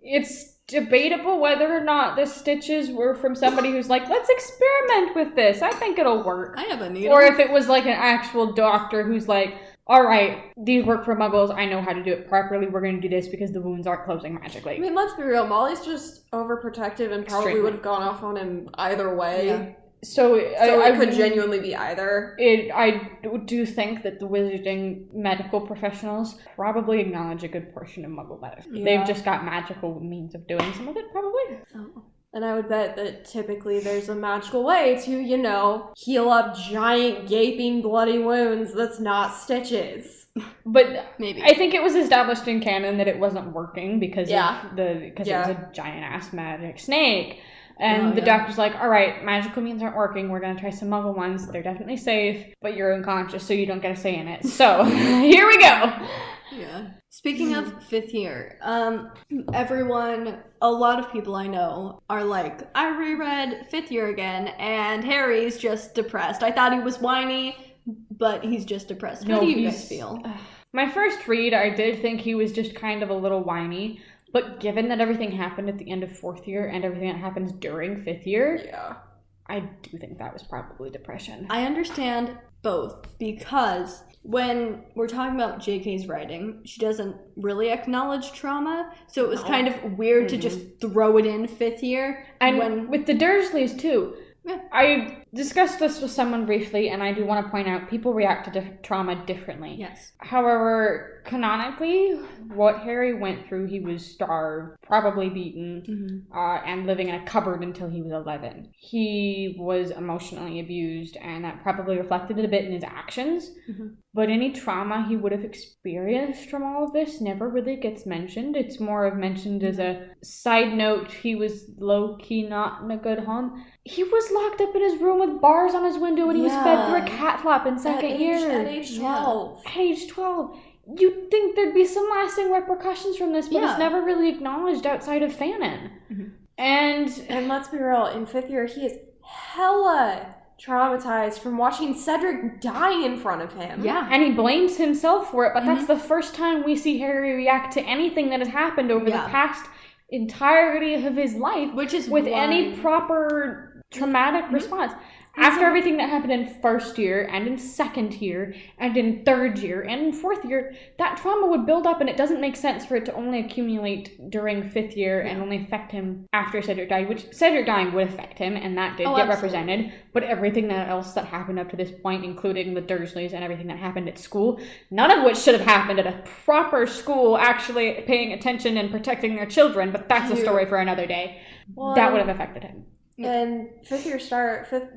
It's debatable whether or not the stitches were from somebody who's like, let's experiment with this. I think it'll work. I have a needle. Or if it was like an actual doctor who's like, all right, these work for muggles. I know how to do it properly. We're going to do this because the wounds aren't closing magically. I mean, let's be real. Molly's just overprotective and probably would have gone off on him either way. Yeah. So it could genuinely be either. I do think that the wizarding medical professionals probably acknowledge a good portion of muggle medicine. Yeah. They've just got magical means of doing some of it, probably. Oh. And I would bet that typically there's a magical way to, heal up giant, gaping, bloody wounds that's not stitches. But maybe. I think it was established in canon that it wasn't working because it was a giant-ass magic snake. And the doctor's like, all right, magical means aren't working. We're going to try some muggle ones. They're definitely safe, but you're unconscious, so you don't get a say in it. So, here we go. Yeah. Speaking of 5th year, a lot of people I know are like, I reread 5th year again, and Harry's just depressed. I thought he was whiny, but he's just depressed. How do you guys feel? My first read, I did think he was just kind of a little whiny, but given that everything happened at the end of 4th year and everything that happens during 5th year, I do think that was probably depression. I understand both, because when we're talking about JK's writing, she doesn't really acknowledge trauma, so it was kind of weird to just throw it in 5th year. And with the Dursleys, too. Yeah. I discussed this with someone briefly, and I do want to point out people react to trauma differently. Yes. However, canonically, what Harry went through, he was starved, probably beaten, and living in a cupboard until he was 11. He was emotionally abused, and that probably reflected a bit in his actions. But any trauma he would have experienced from all of this never really gets mentioned. It's more of mentioned as a side note. He was low-key not in a good home. He was locked up in his room with bars on his window, and he was fed through a cat flap in second year. At age 12. At age 12. You'd think there'd be some lasting repercussions from this, but it's never really acknowledged outside of Fanon. And let's be real, in 5th year, he is hella traumatized from watching Cedric die in front of him. Yeah. And he blames himself for it, but that's the first time we see Harry react to anything that has happened over the past entirety of his life, which is with any proper traumatic response. After everything that happened in 1st year, and in 2nd year, and in 3rd year, and in 4th year, that trauma would build up, and it doesn't make sense for it to only accumulate during 5th year and only affect him after Cedric died, which Cedric dying would affect him, and that did get represented, but everything else that happened up to this point, including the Dursleys and everything that happened at school, none of which should have happened at a proper school actually paying attention and protecting their children, but that's a story for another day. Well, that would have affected him. And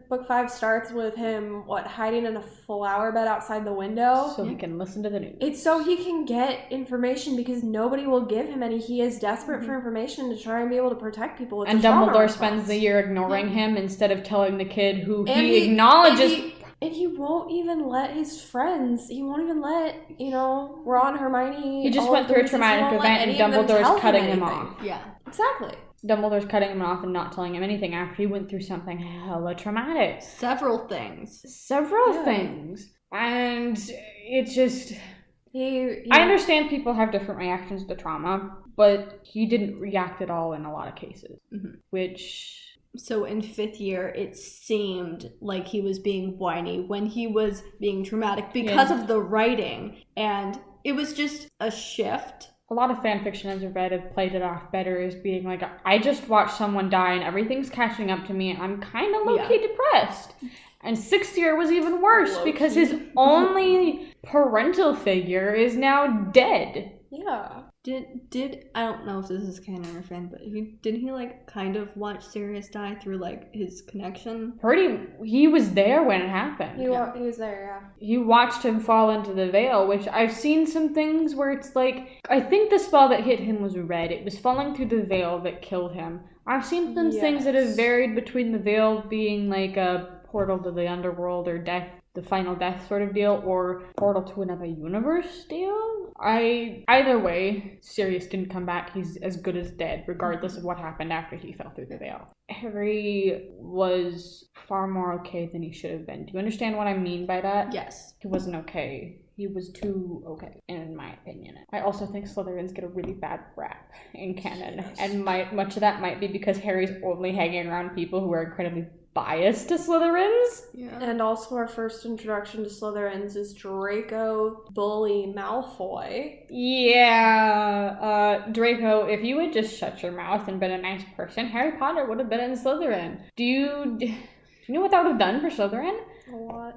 book 5 starts with him, hiding in a flower bed outside the window? So he can listen to the news. It's so he can get information because nobody will give him any. He is desperate for information to try and be able to protect people. And Dumbledore spends the year ignoring him instead of telling the kid who he acknowledges. And he won't even let his friends, he won't even let, Ron, Hermione. He just went through a traumatic event and Dumbledore's cutting him off. Yeah. Exactly. Dumbledore's cutting him off and not telling him anything after he went through something hella traumatic. Several things. Things. And it just... I I understand people have different reactions to trauma, but he didn't react at all in a lot of cases. Mm-hmm. Which... So in 5th year, it seemed like he was being whiny when he was being traumatic because of the writing. And it was just a shift. A lot of fanfiction I've read have played it off better as being like, I just watched someone die and everything's catching up to me and I'm kind of low-key depressed. And 6th year was even worse because his only parental figure is now dead. Yeah. Did I don't know if this is canon or fan, but didn't he like kind of watch Sirius die through like his connection? He was there when it happened. He was there, yeah. He watched him fall into the veil, which I've seen some things where it's like, I think the spell that hit him was red. It was falling through the veil that killed him. I've seen some things that have varied between the veil being like a portal to the underworld or death, the final death sort of deal, or portal to another universe deal. Either way, Sirius didn't come back. He's as good as dead, regardless of what happened after he fell through the veil. Harry was far more okay than he should have been. Do you understand what I mean by that? Yes. He wasn't okay. He was too okay, in my opinion. I also think Slytherins get a really bad rap in canon, and much of that might be because Harry's only hanging around people who are incredibly biased to Slytherins. Yeah. And also our first introduction to Slytherins is Draco Bully Malfoy. Yeah, Draco, if you had just shut your mouth and been a nice person, Harry Potter would have been in Slytherin. Do you know what that would have done for Slytherin? What?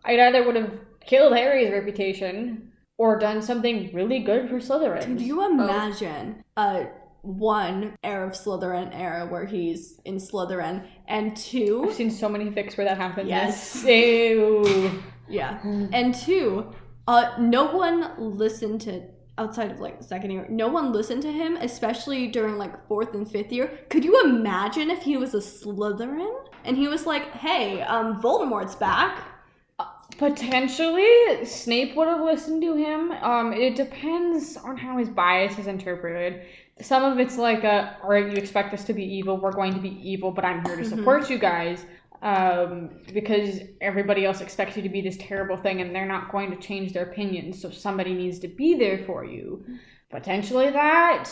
I'd either would have killed Harry's reputation or done something really good for Slytherin. Could you imagine one era of Slytherin era where he's in Slytherin, and 2... I've seen so many fics where that happens. Yes. Ew. Yeah. And 2, no one listened to, outside of like 2nd year, no one listened to him, especially during like 4th and 5th year. Could you imagine if he was a Slytherin and he was like, hey, Voldemort's back? Potentially, Snape would have listened to him. It depends on how his bias is interpreted. Some of it's like, all right, you expect us to be evil, we're going to be evil, but I'm here to support you guys. Because everybody else expects you to be this terrible thing and they're not going to change their opinions, so somebody needs to be there for you. Potentially that.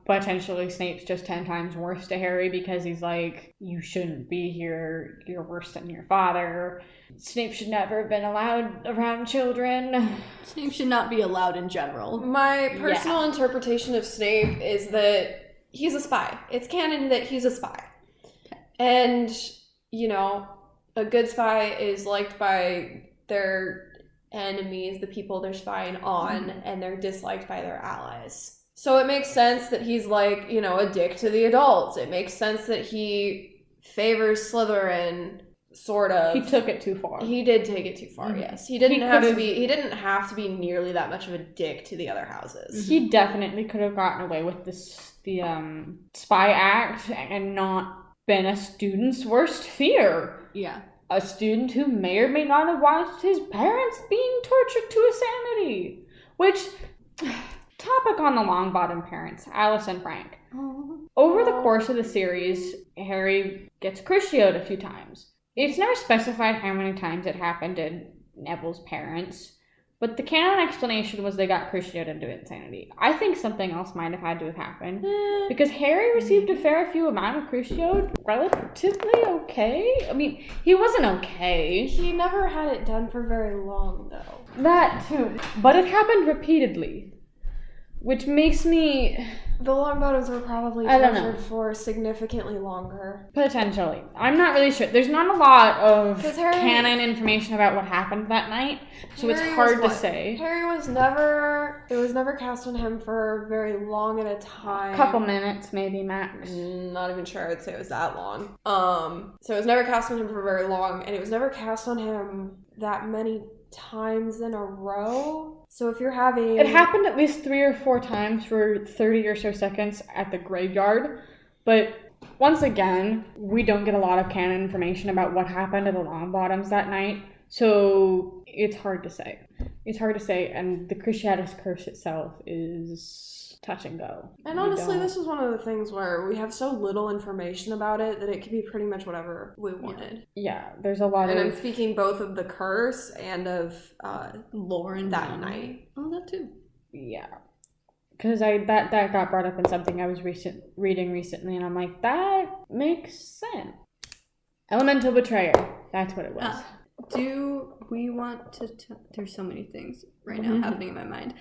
Potentially Snape's just 10 times worse to Harry because he's like, you shouldn't be here, you're worse than your father. Snape should never have been allowed around children. Snape should not be allowed in general. My personal interpretation of Snape is that he's a spy. It's canon that he's a spy. And, a good spy is liked by their enemies, the people they're spying on, and they're disliked by their allies. So it makes sense that he's like, a dick to the adults. It makes sense that he favors Slytherin, sort of. He took it too far. He did take it too far, yes. He didn't have to be nearly that much of a dick to the other houses. He definitely could have gotten away with the spy act and not been a student's worst fear. Yeah. A student who may or may not have watched his parents being tortured to insanity. Which, topic on the Longbottom parents, Alice and Frank. Over the course of the series, Harry gets crucioed a few times. It's never specified how many times it happened to Neville's parents, but the canon explanation was they got crucioed into insanity. I think something else might have had to have happened, because Harry received a fair few amount of crucioed relatively okay. I mean, he wasn't okay. He never had it done for very long, though. That too. But it happened repeatedly. which makes me The Longbottoms were probably I don't know. treasured for significantly longer. potentially. I'm not really sure. There's not a lot of 'Cause Harry- canon information about what happened that night, so it's Harry hard was to say. Harry was never cast on him for very long at a time. A couple minutes, maybe max. Not even sure I'd say it was that long. So it was never cast on him for very long, and it was never cast on him that many times in a row. So if you're having... It happened at least 3 or 4 times for 30 or so seconds at the graveyard, but once again, we don't get a lot of canon information about what happened to the Longbottoms that night, so it's hard to say. It's hard to say, and the Cruciatus Curse itself is touch and go. And honestly, this is one of the things where we have so little information about it that it could be pretty much whatever we wanted. Yeah, there's a lot And of... I'm speaking both of the curse and of Lauren that night. Oh, that too. Yeah. Because that got brought up in something I was reading recently, and I'm like, that makes sense. Elemental Betrayer. That's what it was. Do we want to... There's so many things right now happening in my mind.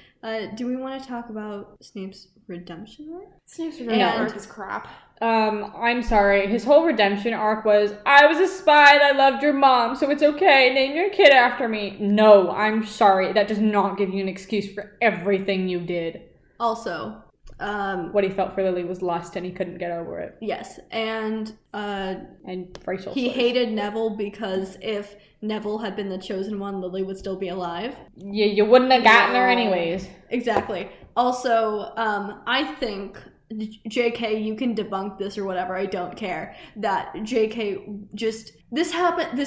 Do we want to talk about Snape's redemption arc? Snape's redemption And- arc is crap. I'm sorry. His whole redemption arc was, I was a spy and I loved your mom, so it's okay. Name your kid after me. No, I'm sorry. That does not give you an excuse for everything you did. Also, What he felt for Lily was lust and he couldn't get over it. yes, and And racial he slurs. hated Neville because if Neville had been the chosen one, Lily would still be alive. Yeah, you wouldn't have gotten her No. anyways. Exactly. Also, I think JK, you can debunk this or whatever, I don't care, that JK just, this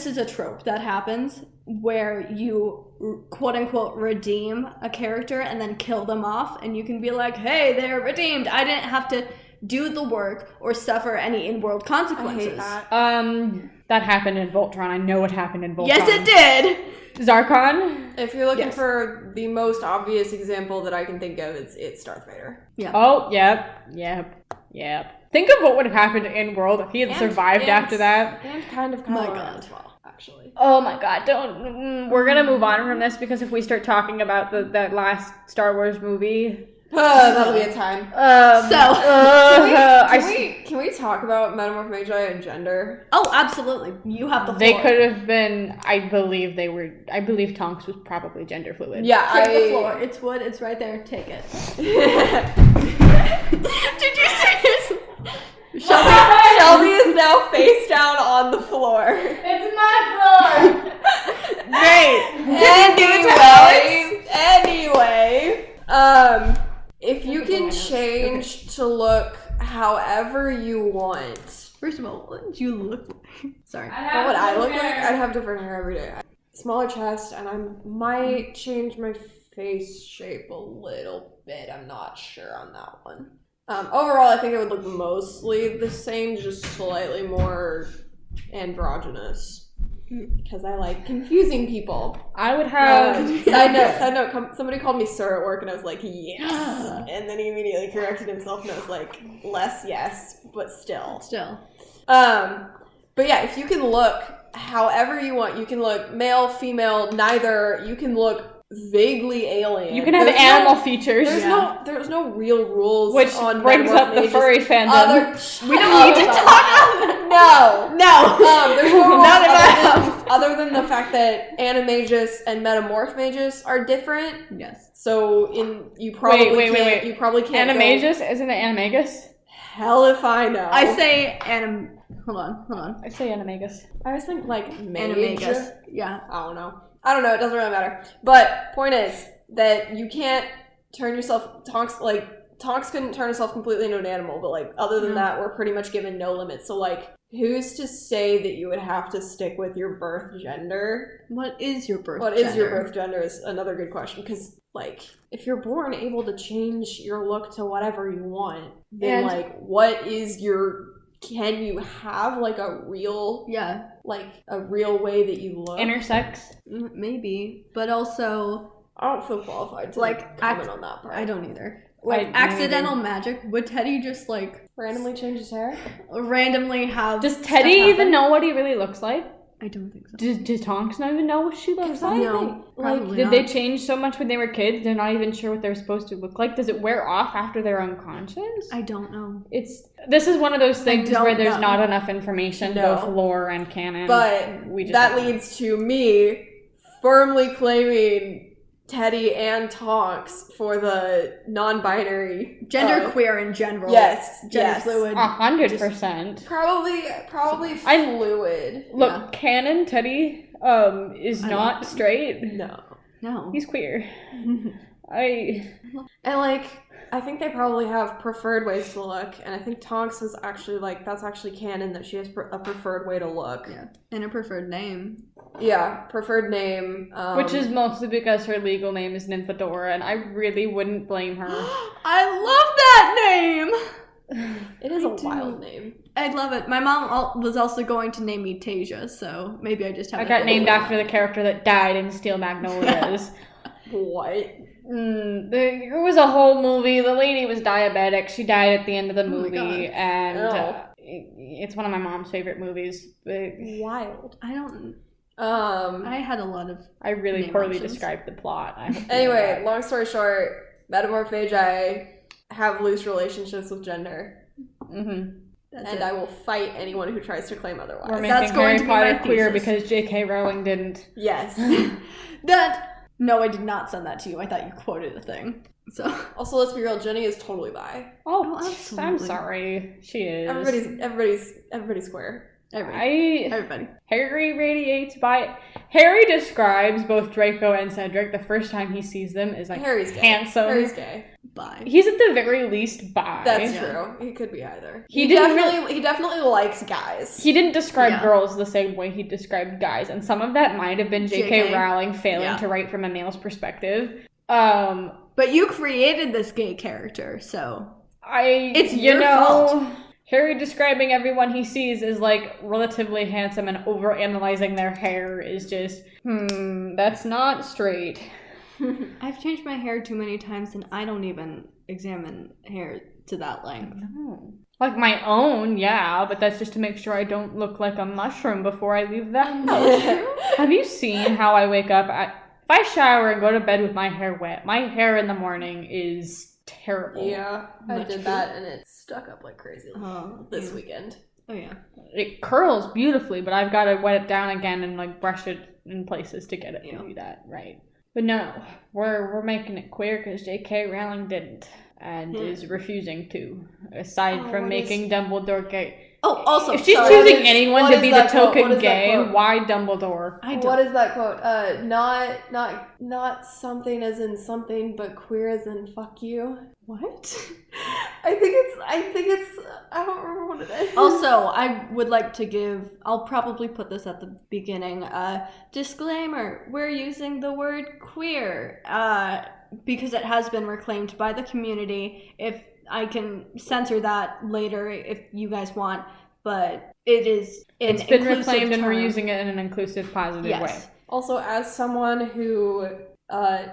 is a trope that happens where you quote unquote redeem a character and then kill them off, and you can be like, hey, they're redeemed, I didn't have to do the work or suffer any in-world I consequences. hate that. That happened in Voltron. I know it happened in Voltron. Yes, it did! Zarkon? If you're looking Yes. for the most obvious example that I can think of, it's Darth Vader. Oh, yep. Think of what would have happened in World if he had survived after that. And kind of My Kylo Ren God. as well, actually. Oh my god, don't... We're gonna move on from this because if we start talking about that last Star Wars movie... That'll be a time. Can we talk about Metamorph Magi and gender? Oh, absolutely. You have the floor. They could have been... I believe Tonks was probably gender fluid. Yeah, Take the floor. It's wood. It's right there. Take it. Did you seriously? Shelby is now face down on the floor. It's my floor! Great. Anyway, if you can change to look however you want. First of all, what did you look like? Sorry. What would I look like? I'd have different hair every day. Smaller chest, and I might change my face shape a little bit. I'm not sure on that one. Overall, I think it would look mostly the same, just slightly more androgynous. Because I like confusing people. I would have... Side note, somebody called me sir at work, and I was like, yes. And then he immediately corrected himself, and I was like, less yes, but still. But yeah, if you can look however you want, you can look male, female, neither. You can look vaguely alien. You can have animal features. There's no real rules. Which on brings Metamorph up the Mages. furry fandom. We don't need to talk about that. No. There's no rules Not in my house. other than the fact that Animagus and Metamorph Magus are different. Yes. So you probably Wait. You probably can't. Animagus? Isn't it Animagus? Hell if I know. I say Hold on. I say Animagus. I always think like mage. Animagus. Yeah. I don't know. It doesn't really matter. But point is that you can't turn yourself. Tonks couldn't turn herself completely into an animal, but like other than that, we're pretty much given no limits. So like, who's to say that you would have to stick with your birth gender? What is your birth What gender? is your birth gender is another good question, because like if you're born able to change your look to whatever you want, then And- like what is your... Can you have like a real way that you look? Intersex? Maybe. But also, I don't feel qualified to Like, comment on that part. I don't either. Like, Accidental magic. Would Teddy just randomly change his hair. randomly have... Does stuff Teddy happen? even know what he really looks like? I don't think so. Does Tonks not even know what she looks like? No, probably Did not. they change so much when they were kids? They're not even sure what they're supposed to look like. Does it wear off after they're unconscious? I don't know. This is one of those things don't where there's know. not enough information, No. both lore and canon. But we just that don't know. leads to me firmly claiming Teddy and Tonks for the non-binary Gender queer in general. Yes, Gender yes. fluid. 100%. Probably I- fluid. Look, canon Teddy is I not love him. straight. No. He's queer. And like, I think they probably have preferred ways to look, and I think Tonks is actually like that's actually canon that she has a preferred way to look. Yeah. And a preferred name. Yeah, preferred name. which is mostly because her legal name is Nymphadora, and I really wouldn't blame her. I love that name! it is I a do. wild name. I love it. My mom was also going to name me Tasia, so maybe I just have I got named after the character that died in Steel Magnolias. What? There was a whole movie. The lady was diabetic. She died at the end of the Oh my movie, God. and Oh. it's one of my mom's favorite movies. But Wild. I don't... I had a lot of... I really Name poorly options. described the plot. I hope you know Anyway, that. long story short, metamorphagi have loose relationships with gender, Mhm. That's and it. I will fight anyone who tries to claim otherwise. We're That's making going Harry to be my Potter queer thesis. because JK Rowling didn't. Yes. No, I did not send that to you. I thought you quoted a thing. So... Also, let's be real. Jenny is totally bi. Oh, I'm absolutely. sorry. She is. Everybody's queer. Everybody. Harry radiates by. Harry describes both Draco and Cedric the first time he sees them as like Harry's gay. handsome. Harry's gay. Bye. He's at the very least bi. That's Yeah. true. He could be either. He He didn't definitely likes guys. He didn't describe Yeah. girls the same way he described guys, and some of that might have been JK JK. Rowling failing Yeah. to write from a male's perspective. But you created this gay character, so... It's you your know, fault. Harry describing everyone he sees as like relatively handsome and overanalyzing their hair is just, that's not straight. I've changed my hair too many times, and I don't even examine hair to that length. No. Like my own, yeah, but that's just to make sure I don't look like a mushroom before I leave the house. Have you seen how I wake up? If I shower and go to bed with my hair wet, my hair in the morning is terrible. Yeah, I Much did that and it stuck up like crazy this yeah. weekend. Oh, yeah. It curls beautifully, but I've got to wet it down again and like brush it in places to get it to do that right. But no, we're making it queer because JK Rowling didn't and is refusing to. Aside from making Dumbledore gay. Oh, also, If she's sorry. choosing anyone what to is be the that quote? What token is that gay, quote? why Dumbledore? What is that quote? Not something as in something, but queer as in fuck you. What? I think it's. I don't remember what it is. Also, I would like to give, I'll probably put this at the beginning, disclaimer, we're using the word queer, because it has been reclaimed by the community. If I can censor that later if you guys want, but it is an It's been inclusive reclaimed and we're term. using it in an inclusive, positive Yes. way. Also, as someone who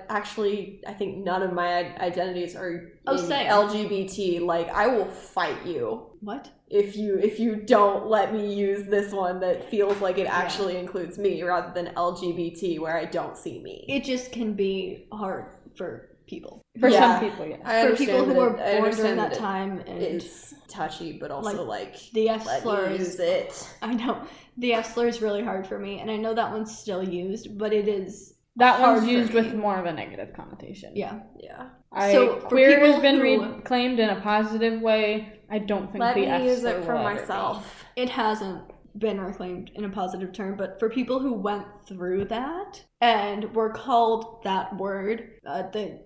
actually, I think none of my identities are Same. LGBT. Like, I will fight you What? if you don't let me use this one that feels like it actually includes me rather than LGBT where I don't see me. It just can be hard for people. For Yeah. some people, yeah. I For people understand who are I born during understand that it time, and is touchy, but also like the F let me slurs. use it. I know the F slur is really hard for me, and I know that one's still used, but it is That hard one's for used me. with more of a negative connotation. Yeah. Yeah. So, for queer has people been who- reclaimed in a positive way. I don't think Let the me F use slur it for will ever be. myself. It hasn't been reclaimed in a positive term, but for people who went through that and were called that word, the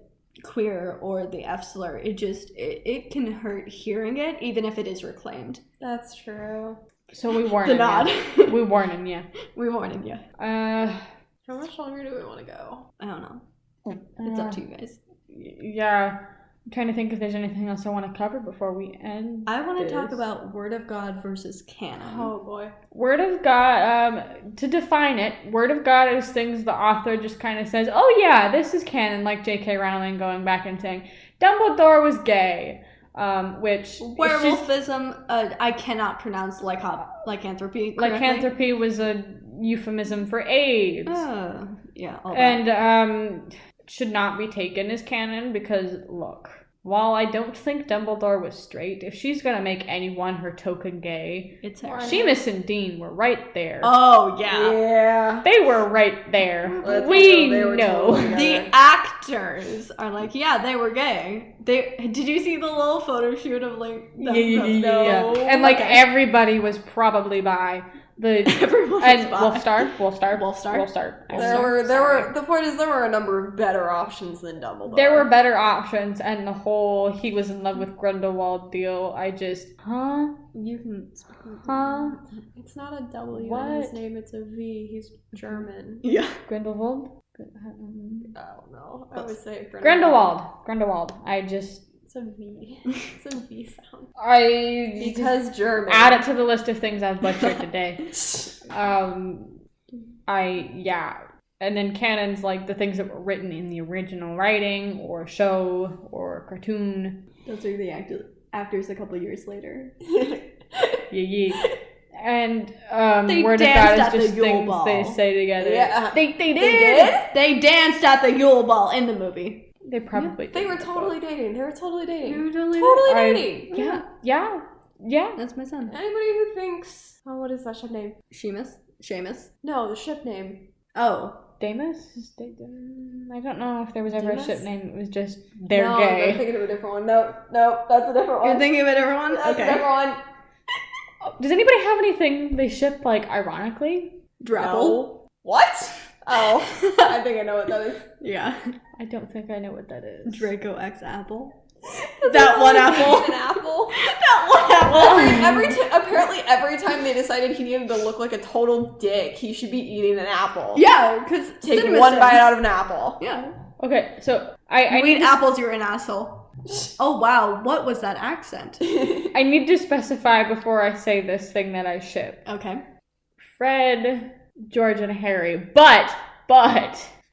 queer or the F slur, it can hurt hearing it, even if it is reclaimed. That's true. So we warn The him. nod. Yeah. We warning you. We warned you. How much longer do we want to go? I don't know. It's up to you guys. Yeah. I'm trying to think if there's anything else I want to cover before we end. I want to talk this. about Word of God versus canon. Oh boy. Word of God, to define it, Word of God is things the author just kind of says, oh yeah, this is canon, like JK Rowling going back and saying, Dumbledore was gay, which... Werewolfism, I cannot pronounce lycanthropy correctly. Lycanthropy was a euphemism for AIDS. Yeah. All that. And should not be taken as canon because, look, while I don't think Dumbledore was straight, if she's gonna make anyone her token gay, It's her. Seamus and Dean were right there. Oh yeah. Yeah. They were right there. Let's We go, they were know. totally The together. actors are like, yeah, they were gay. Did you see the little photo shoot of like them? Yeah. And like everybody was probably bi. Everyone And was bi. Wolf Star. The point is there were a number of better options than Dumbledore. There were better options, and the whole he was in love with Grindelwald deal, I just, You can. Huh? It's not a W What? in his name. It's a V. He's German. Yeah. Grindelwald? Oh no, I would say Grindelwald. I just, It's a V. It's a V sound. because German. add it to the list of things I've butchered today. And then canon's like the things that were written in the original writing or show or cartoon. Those are the actors a couple years later. Yeah. And They word of danced God at is the just Yule things Ball. they say together. Yeah. They did. did? They danced at the Yule Ball in the movie. They probably They did were in the totally book. dating. They were totally dating. They were totally dating. Yeah. That's my son. Anybody who thinks, oh, what is that ship name? Seamus. No, the ship name. Oh. Damus? I don't know if there was ever Demas? a ship name. It was just they're No, gay. I'm thinking of a different one. Nope, that's a different one. You're thinking of a different one? That's a Okay. different one. Does anybody have anything they ship like ironically? Drapple. No. What? Oh, I think I know what that is. Yeah. I don't think I know what that is. Draco X Apple. That That one apple. An apple. That one apple. Apparently every time they decided he needed to look like a total dick, he should be eating an apple. Yeah, because Take one bite out of an apple. Yeah. Okay, so I You need eat to, apples, you're an asshole. Oh wow, what was that accent? I need to specify before I say this thing that I ship. Okay. Fred, George, and Harry, but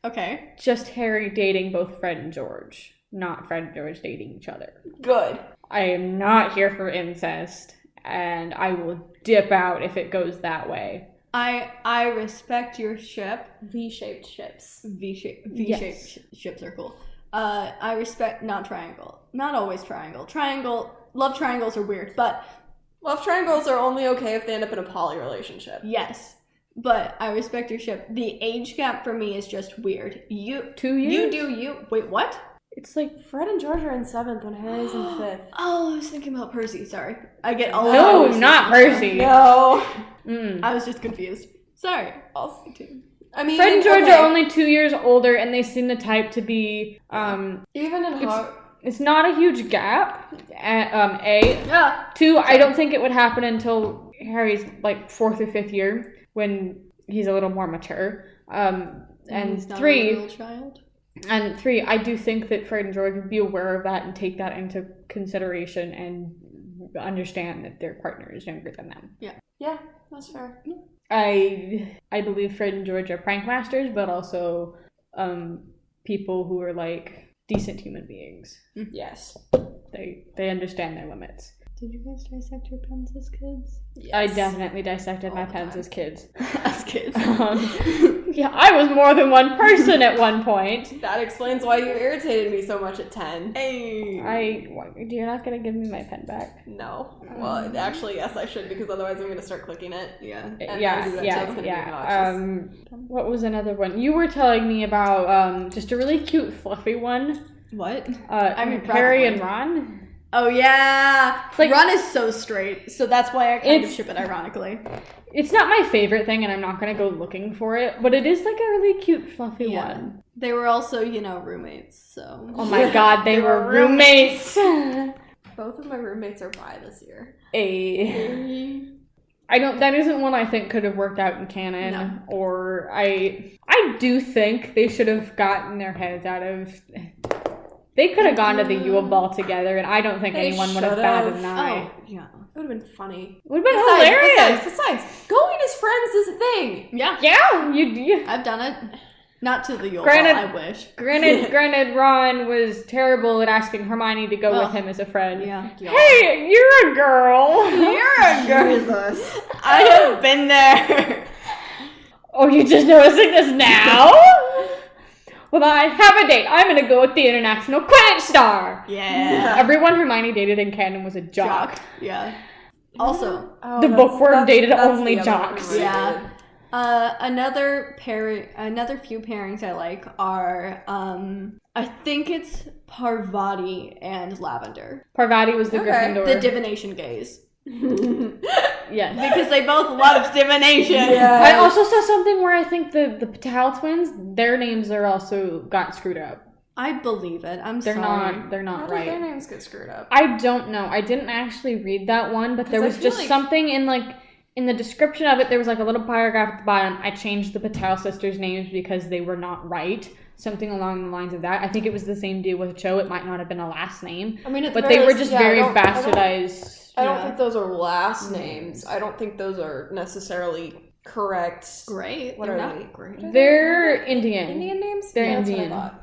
Okay. just Harry dating both Fred and George, not Fred and George dating each other. Good. I am not here for incest, and I will dip out if it goes that way. I respect your ship. V-shaped ships. V-shaped Yes. ships are cool. I respect not triangle. Not always triangle. Love triangles are weird, but Love triangles are only okay if they end up in a poly relationship. yes. But I respect your ship. The age gap for me is just weird. 2 years? You do you. Wait, what? It's like Fred and George are in 7th and Harry's in 5th. Oh, I was thinking about Percy. Sorry. I get all no, of not Percy. No. I was just confused. Sorry. I'll see too. I mean, Fred and George okay. are only 2 years older, and they seem the type to be. Even in It's not a huge gap. A. Yeah. 2. I don't think it would happen until Harry's like 4th or 5th year when he's a little more mature. And He's not a 3. real child. And 3, I do think that Fred and George would be aware of that and take that into consideration and understand that their partner is younger than them. Yeah, that's fair. I believe Fred and George are prank masters, but also people who are like decent human beings. Yes. They understand their limits. Did you guys dissect your pens as kids? Yes. I definitely dissected All my the pens time. as kids. As kids. Yeah, I was more than one person at one point. That explains why you irritated me so much at 10. Hey. You're not gonna give me my pen back. No. Well, actually, yes, I should, because otherwise I'm going to start clicking it. Yeah. And I do that too, it's gonna be obnoxious. What was another one? You were telling me about just a really cute, fluffy one. What? I mean, Harry and Ron. Oh yeah. It's like- Ron is so straight, so that's why I kind of It's- ship it ironically. It's not my favorite thing, and I'm not gonna go looking for it, but it is like a really cute, fluffy one. They were also, roommates, so. Oh my god, they were roommates. Both of my roommates are bi this year. That isn't one I think could have worked out in canon. No. Or I do think they should have gotten their heads out of. They could have gone to the Yule Ball together, and I don't think They anyone would have should've. batted an eye. Oh, yeah. It would have been funny. Would have been hilarious. Besides, going as friends is a thing. Yeah. Yeah, you. I've done it. Not to the Yule Granted- Ball, I wish. Granted, Ron was terrible at asking Hermione to go Oh. with him as a friend. Yeah. Hey, you're a girl. You're a girl. Jesus. I have been there. Oh, you're just noticing this now? Well, I have a date. I'm gonna go with the international Quidditch star. Yeah. Everyone Hermione dated in canon was a jock. Yeah. Also, The bookworm dated only the other jocks. one, right? yeah. Another few pairings I like are I think it's Parvati and Lavender. Parvati was the Gryffindor. The divination gays. Yes. Because they both loved divination. Yeah. I also saw something where I think the Patel twins, their names are also got screwed up. I believe it. They're sorry. They're How not did their right. names get screwed up? I don't know. I didn't actually read that one, but there 'Cause I was feel just like- something in the description of it, there was like a little paragraph at the bottom. I changed the Patel sisters' names because they were not right. Something along the lines of that. I think it was the same deal with Cho. It might not have been a last name. I mean, But they were just very bastardized. I don't Yeah. think those are last names. I don't think those are necessarily correct. Great. What They're are not they? great. They're Indian. Indian names? They're That's what I Indian. thought.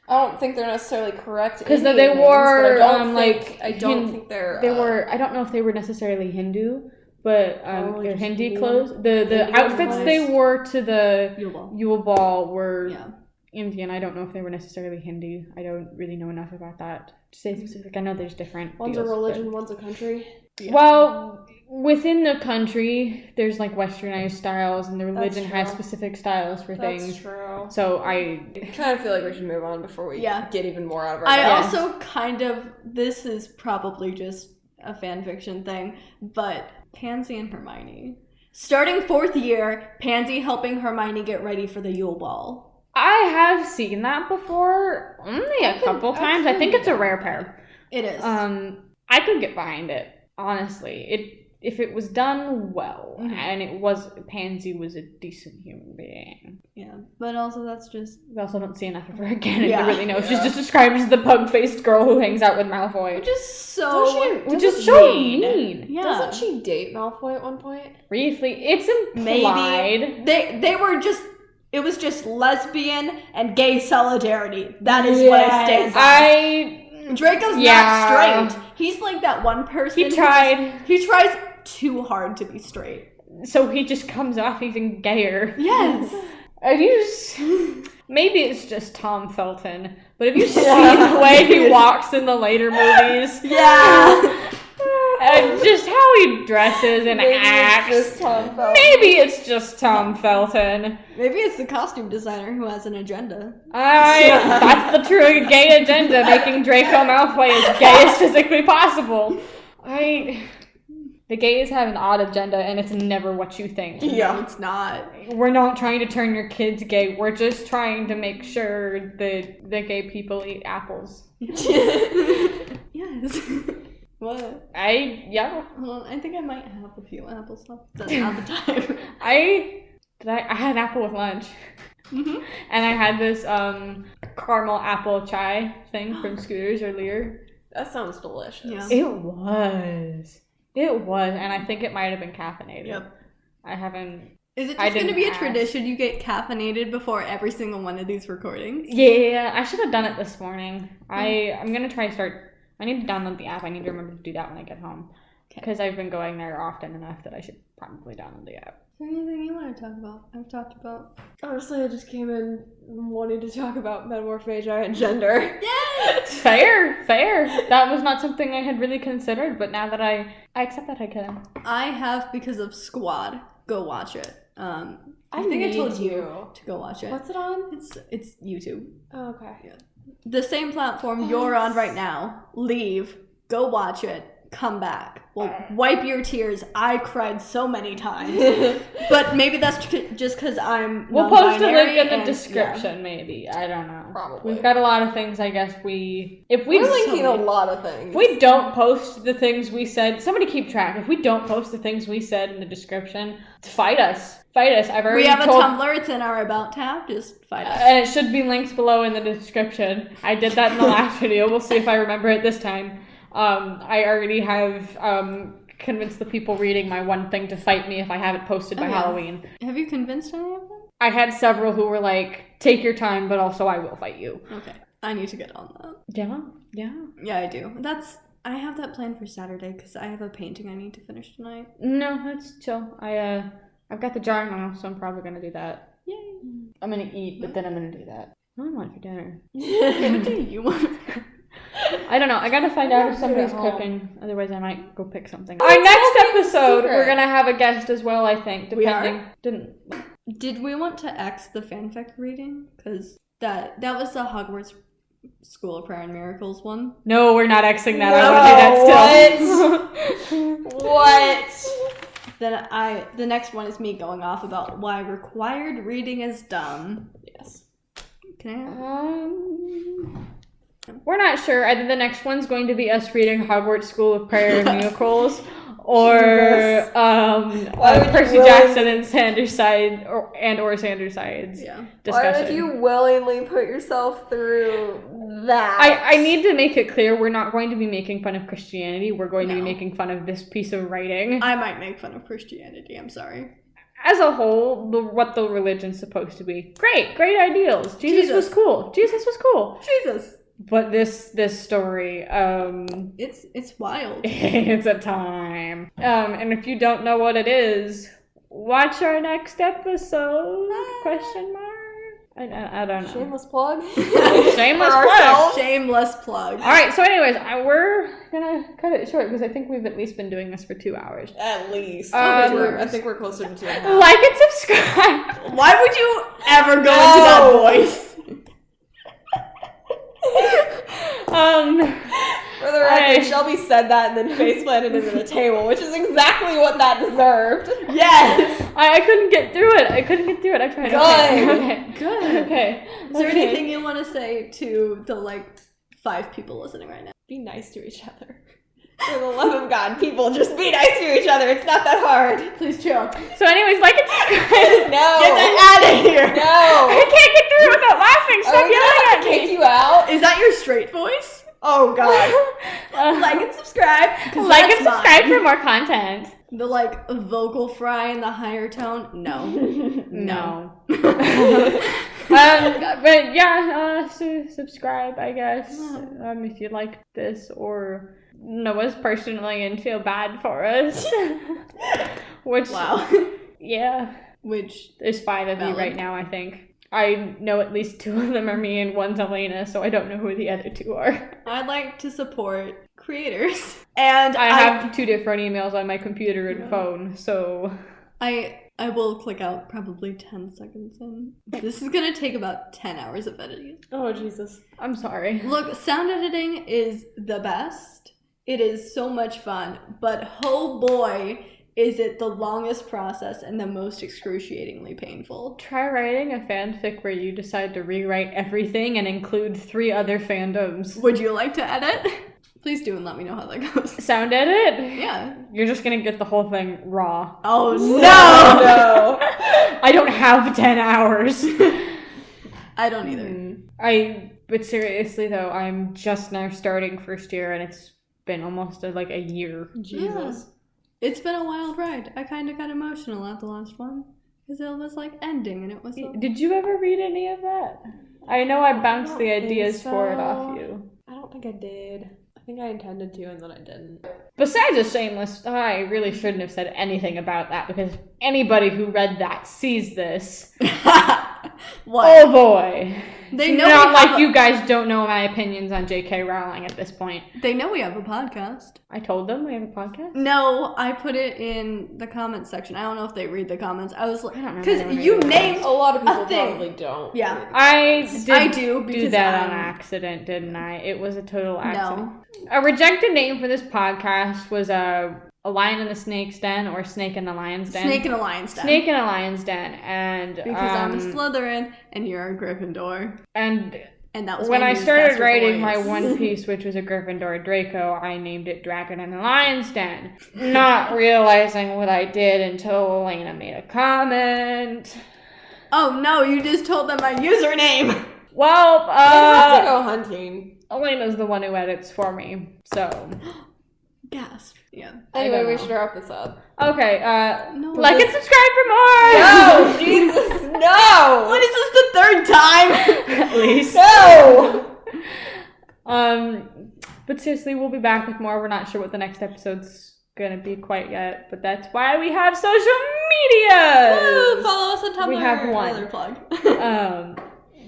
I don't think they're necessarily correct. Because Indian they names, wore, but I don't like, think, I don't think they're. They were, I don't know if they were necessarily Hindu, but Probably they're just Hindi Indian. clothes. The Indian outfits clothes. they wore to the Yule Yule Ball were Yeah. Indian. I don't know if they were necessarily Hindu. I don't really know enough about that to say specific. I know there's different One's deals, a but- religion, one's a country. Yeah. Well, within the country, there's like westernized styles, and the religion has true. specific styles for That's things. true. So I kind of feel like we should move on before we Yeah. get even more out of our I mouths. also kind of, this is probably just a fan fiction thing, but Pansy and Hermione. Starting 4th year, Pansy helping Hermione get ready for the Yule Ball. I have seen that before, only a couple times. I think it's a rare pair. It is. I could get behind it, honestly. If it was done well, and it was, Pansy was a decent human being. Yeah, but also that's just... We also don't see enough of her again, Yeah. to really know. She's just described as the pug-faced girl who hangs out with Malfoy. Which is so... Which is so mean. Yeah. Doesn't she date Malfoy at one point? Briefly, it's implied. Maybe. They were just... It was just lesbian and gay solidarity. That is what I stand by. Draco's not straight. He's like that one person. He tried. He tries too hard to be straight. So he just comes off even gayer. Yes. Maybe it's just Tom Felton, but have you seen the way he walks in the later movies? Yeah. And just how he dresses and acts. It's just Tom Felton. Maybe it's just Tom Felton. Maybe it's the costume designer who has an agenda. That's the true gay agenda, making Draco Malfoy as gay as physically possible. The gays have an odd agenda, and it's never what you think. Yeah. No, it's not. We're not trying to turn your kids gay. We're just trying to make sure that the gay people eat apples. Yes. What? Yeah. Hold on, I think I might have a few apples left. That's not the time. I had an apple with lunch. Mm-hmm. And I had this caramel apple chai thing from Scooters earlier. That sounds delicious. Yeah. It was, and I think it might have been caffeinated. Yep. I haven't. Is it I just going to didn't be a ask. tradition you get caffeinated before every single one of these recordings? Yeah, I should have done it this morning. I'm gonna try to start. I need to download the app. I need to remember to do that when I get home. Because I've been going there often enough that I should probably download the app. Is there anything you want to talk about? I've talked about. Honestly, I just came in wanting to talk about metamorphagia and gender. Yes! Fair. That was not something I had really considered, but now that I accept that I can. I have because of Squad. Go watch it. I I think I need told you to. to go watch it. What's it on? It's YouTube. Oh, okay. The same platform you're on right now. Leave. Go watch it. Come back. Well, wipe your tears. I cried so many times. But maybe that's just because I'm We'll post a link non-binary in the and- description, maybe. I don't know. Probably. We've got a lot of things, I guess We're linking a lot of things. If we don't post the things we said, somebody keep track. If we don't post the things we said in the description, fight us. I've already We have told, a Tumblr. It's in our About tab. Just fight us. and it should be linked below in the description. I did that in the last video. We'll see if I remember it this time. I already have convinced the people reading my one thing to fight me if I have it posted by Halloween. Have you convinced any of them? I had several who were like, take your time, but also I will fight you. Okay. I need to get on that. Yeah. Yeah, I do. I have that planned for Saturday because I have a painting I need to finish tonight. No, that's chill. I've got the jar now, so I'm probably gonna do that. Yay. I'm gonna eat, but then I'm gonna do that. What do I want for dinner? What do you want? I don't know. I gotta find out if I'm somebody's at home. cooking. Otherwise, I might go pick something. Our next episode, secret. we're gonna have a guest as well. I think. We are? Depending. Did we want to X the fanfic reading? Because that was the Hogwarts School of Prayer and Miracles one. No, we're not Xing that. I want to do that still. What? Then the next one is me going off about why required reading is dumb. Yes. Can I? We're not sure. Either the next one's going to be us reading Hogwarts School of Prayer and Miracles, or Jesus. Why would you Percy really- Jackson and Sanders side or Sanders sides Yeah. discussion. Why would you willingly put yourself through that? I need to make it clear we're not going to be making fun of Christianity. We're going to be No. making fun of this piece of writing. I might make fun of Christianity. I'm sorry. As a whole, what the religion's supposed to be. Great ideals. Jesus was cool. Jesus. But this story, It's wild. it's a time. And if you don't know what it is, watch our next episode? Question mark? I don't know. Shameless plug. Shameless For plug. ourselves. Shameless plug. Alright, so anyways, we're gonna cut it short because I think we've at least been doing this for 2 hours. At least. I think we're closer to 2.5. Like and subscribe! Why would you ever go into No. that voice? For the record, Shelby said that and then face planted into the table, which is exactly what that deserved. Yes. I couldn't get through it. I tried. Good. Good. Okay. Is there anything you want to say to the 5 people listening right now? Be nice to each other. For the love of God, people, just be nice to each other. It's not that hard. Please chill. So anyways, like and subscribe. No. Get that out of here. No. I can't get through it without laughing. Are Stop we gonna yelling have at to me. kick you out? Is that your straight voice? Oh, God. Like and subscribe. 'Cause Like that's and subscribe mine. for more content. The vocal fry and the higher tone? No. No. But yeah, subscribe, I guess. If you like this or know us personally and feel bad for us. Which, Wow. yeah. Which, There's 5 of you Valid. right now, I think. I know at least 2 of them are me and one's Elena, so I don't know who the other 2 are. I'd like to support creators. And I have 2 different emails on my computer and phone, so... I will click out probably 10 seconds in. This is gonna take about 10 hours of editing. Oh, Jesus. I'm sorry. Look, sound editing is the best. It is so much fun, but oh boy, is it the longest process and the most excruciatingly painful. Try writing a fanfic where you decide to rewrite everything and include 3 other fandoms. Would you like to edit? Please do and let me know how that goes. Sound edit? Yeah. You're just gonna get the whole thing raw. Oh No. I don't have 10 hours. I don't either. But seriously though, I'm just now starting first year and it's been almost a year. Jesus. It's been a wild ride. I kind of got emotional at the last one because it was ending and it was. Did you ever read any of that? I know I bounced the think ideas for it so. off you. I don't think I did. I think I intended to and then I didn't. Besides a shameless, I really shouldn't have said anything about that because anybody who read that sees this. What? Oh boy. They It's know not we like have you guys don't know my opinions on JK Rowling at this point. They know we have a podcast. I told them we have a podcast. No, I put it in the comments section. I don't know if they read the comments. I was like, I don't know because if they you read the named A lot of people a thing. probably don't. Yeah. I do do because that on I'm- accident, didn't I? It was a total accident. No. A rejected name for this podcast was a Lion in the Snake's Den or Snake in the Lion's Den. Snake in a Lion's Den. Snake in a Lion's Den, and Because I'm a Slytherin and you're a Gryffindor. And And that was when my I started newscaster writing my voice. One Piece, which was a Gryffindor Draco, I named it Dragon in the Lion's Den, not realizing what I did until Elena made a comment. Oh no, you just told them my username. Well, You have to go hunting. Elena's the one who edits for me, so. Gasp. Yeah. Anyway, don't we know. should wrap this up. Okay, No. like and subscribe for more! No, Jesus, no! What is this, the third time? At least. No! But seriously, we'll be back with more. We're not sure what the next episode's gonna be quite yet, but that's why we have social media. Woo, follow us on Tumblr. We have one. Another plug.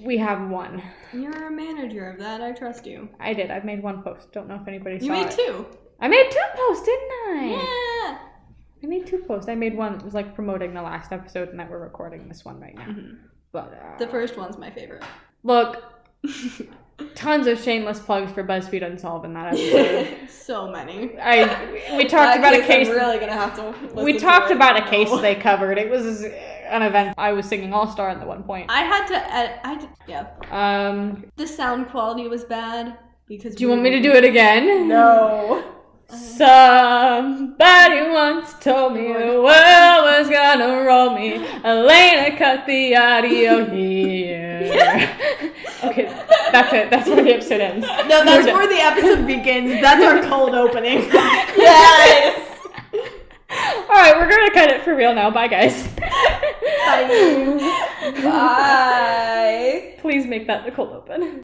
We have one. You're a manager of that. I trust you. I did. I've made one post. Don't know if anybody saw it. You made 2. I made 2 posts, didn't I? Yeah. I made 2 posts. I made one that was like promoting the last episode and that we're recording this one right now. Mm-hmm. But The first one's my favorite. look, tons of shameless plugs for BuzzFeed Unsolved in that episode. So many. We talked about a case. I'm really gonna have to. We talked about a case they covered. It was an event. I was singing All Star at one point. I had to edit. Yeah. Do The sound quality was bad because. you want me to do it again? No. Somebody once told me the world was gonna roll me. Elena cut the audio here. Okay, that's it. That's where the episode ends. No, that's where the episode begins. That's our cold opening. Yes. Alright, we're gonna cut it for real now. Bye, guys. Bye. Bye. Please make that the cold open.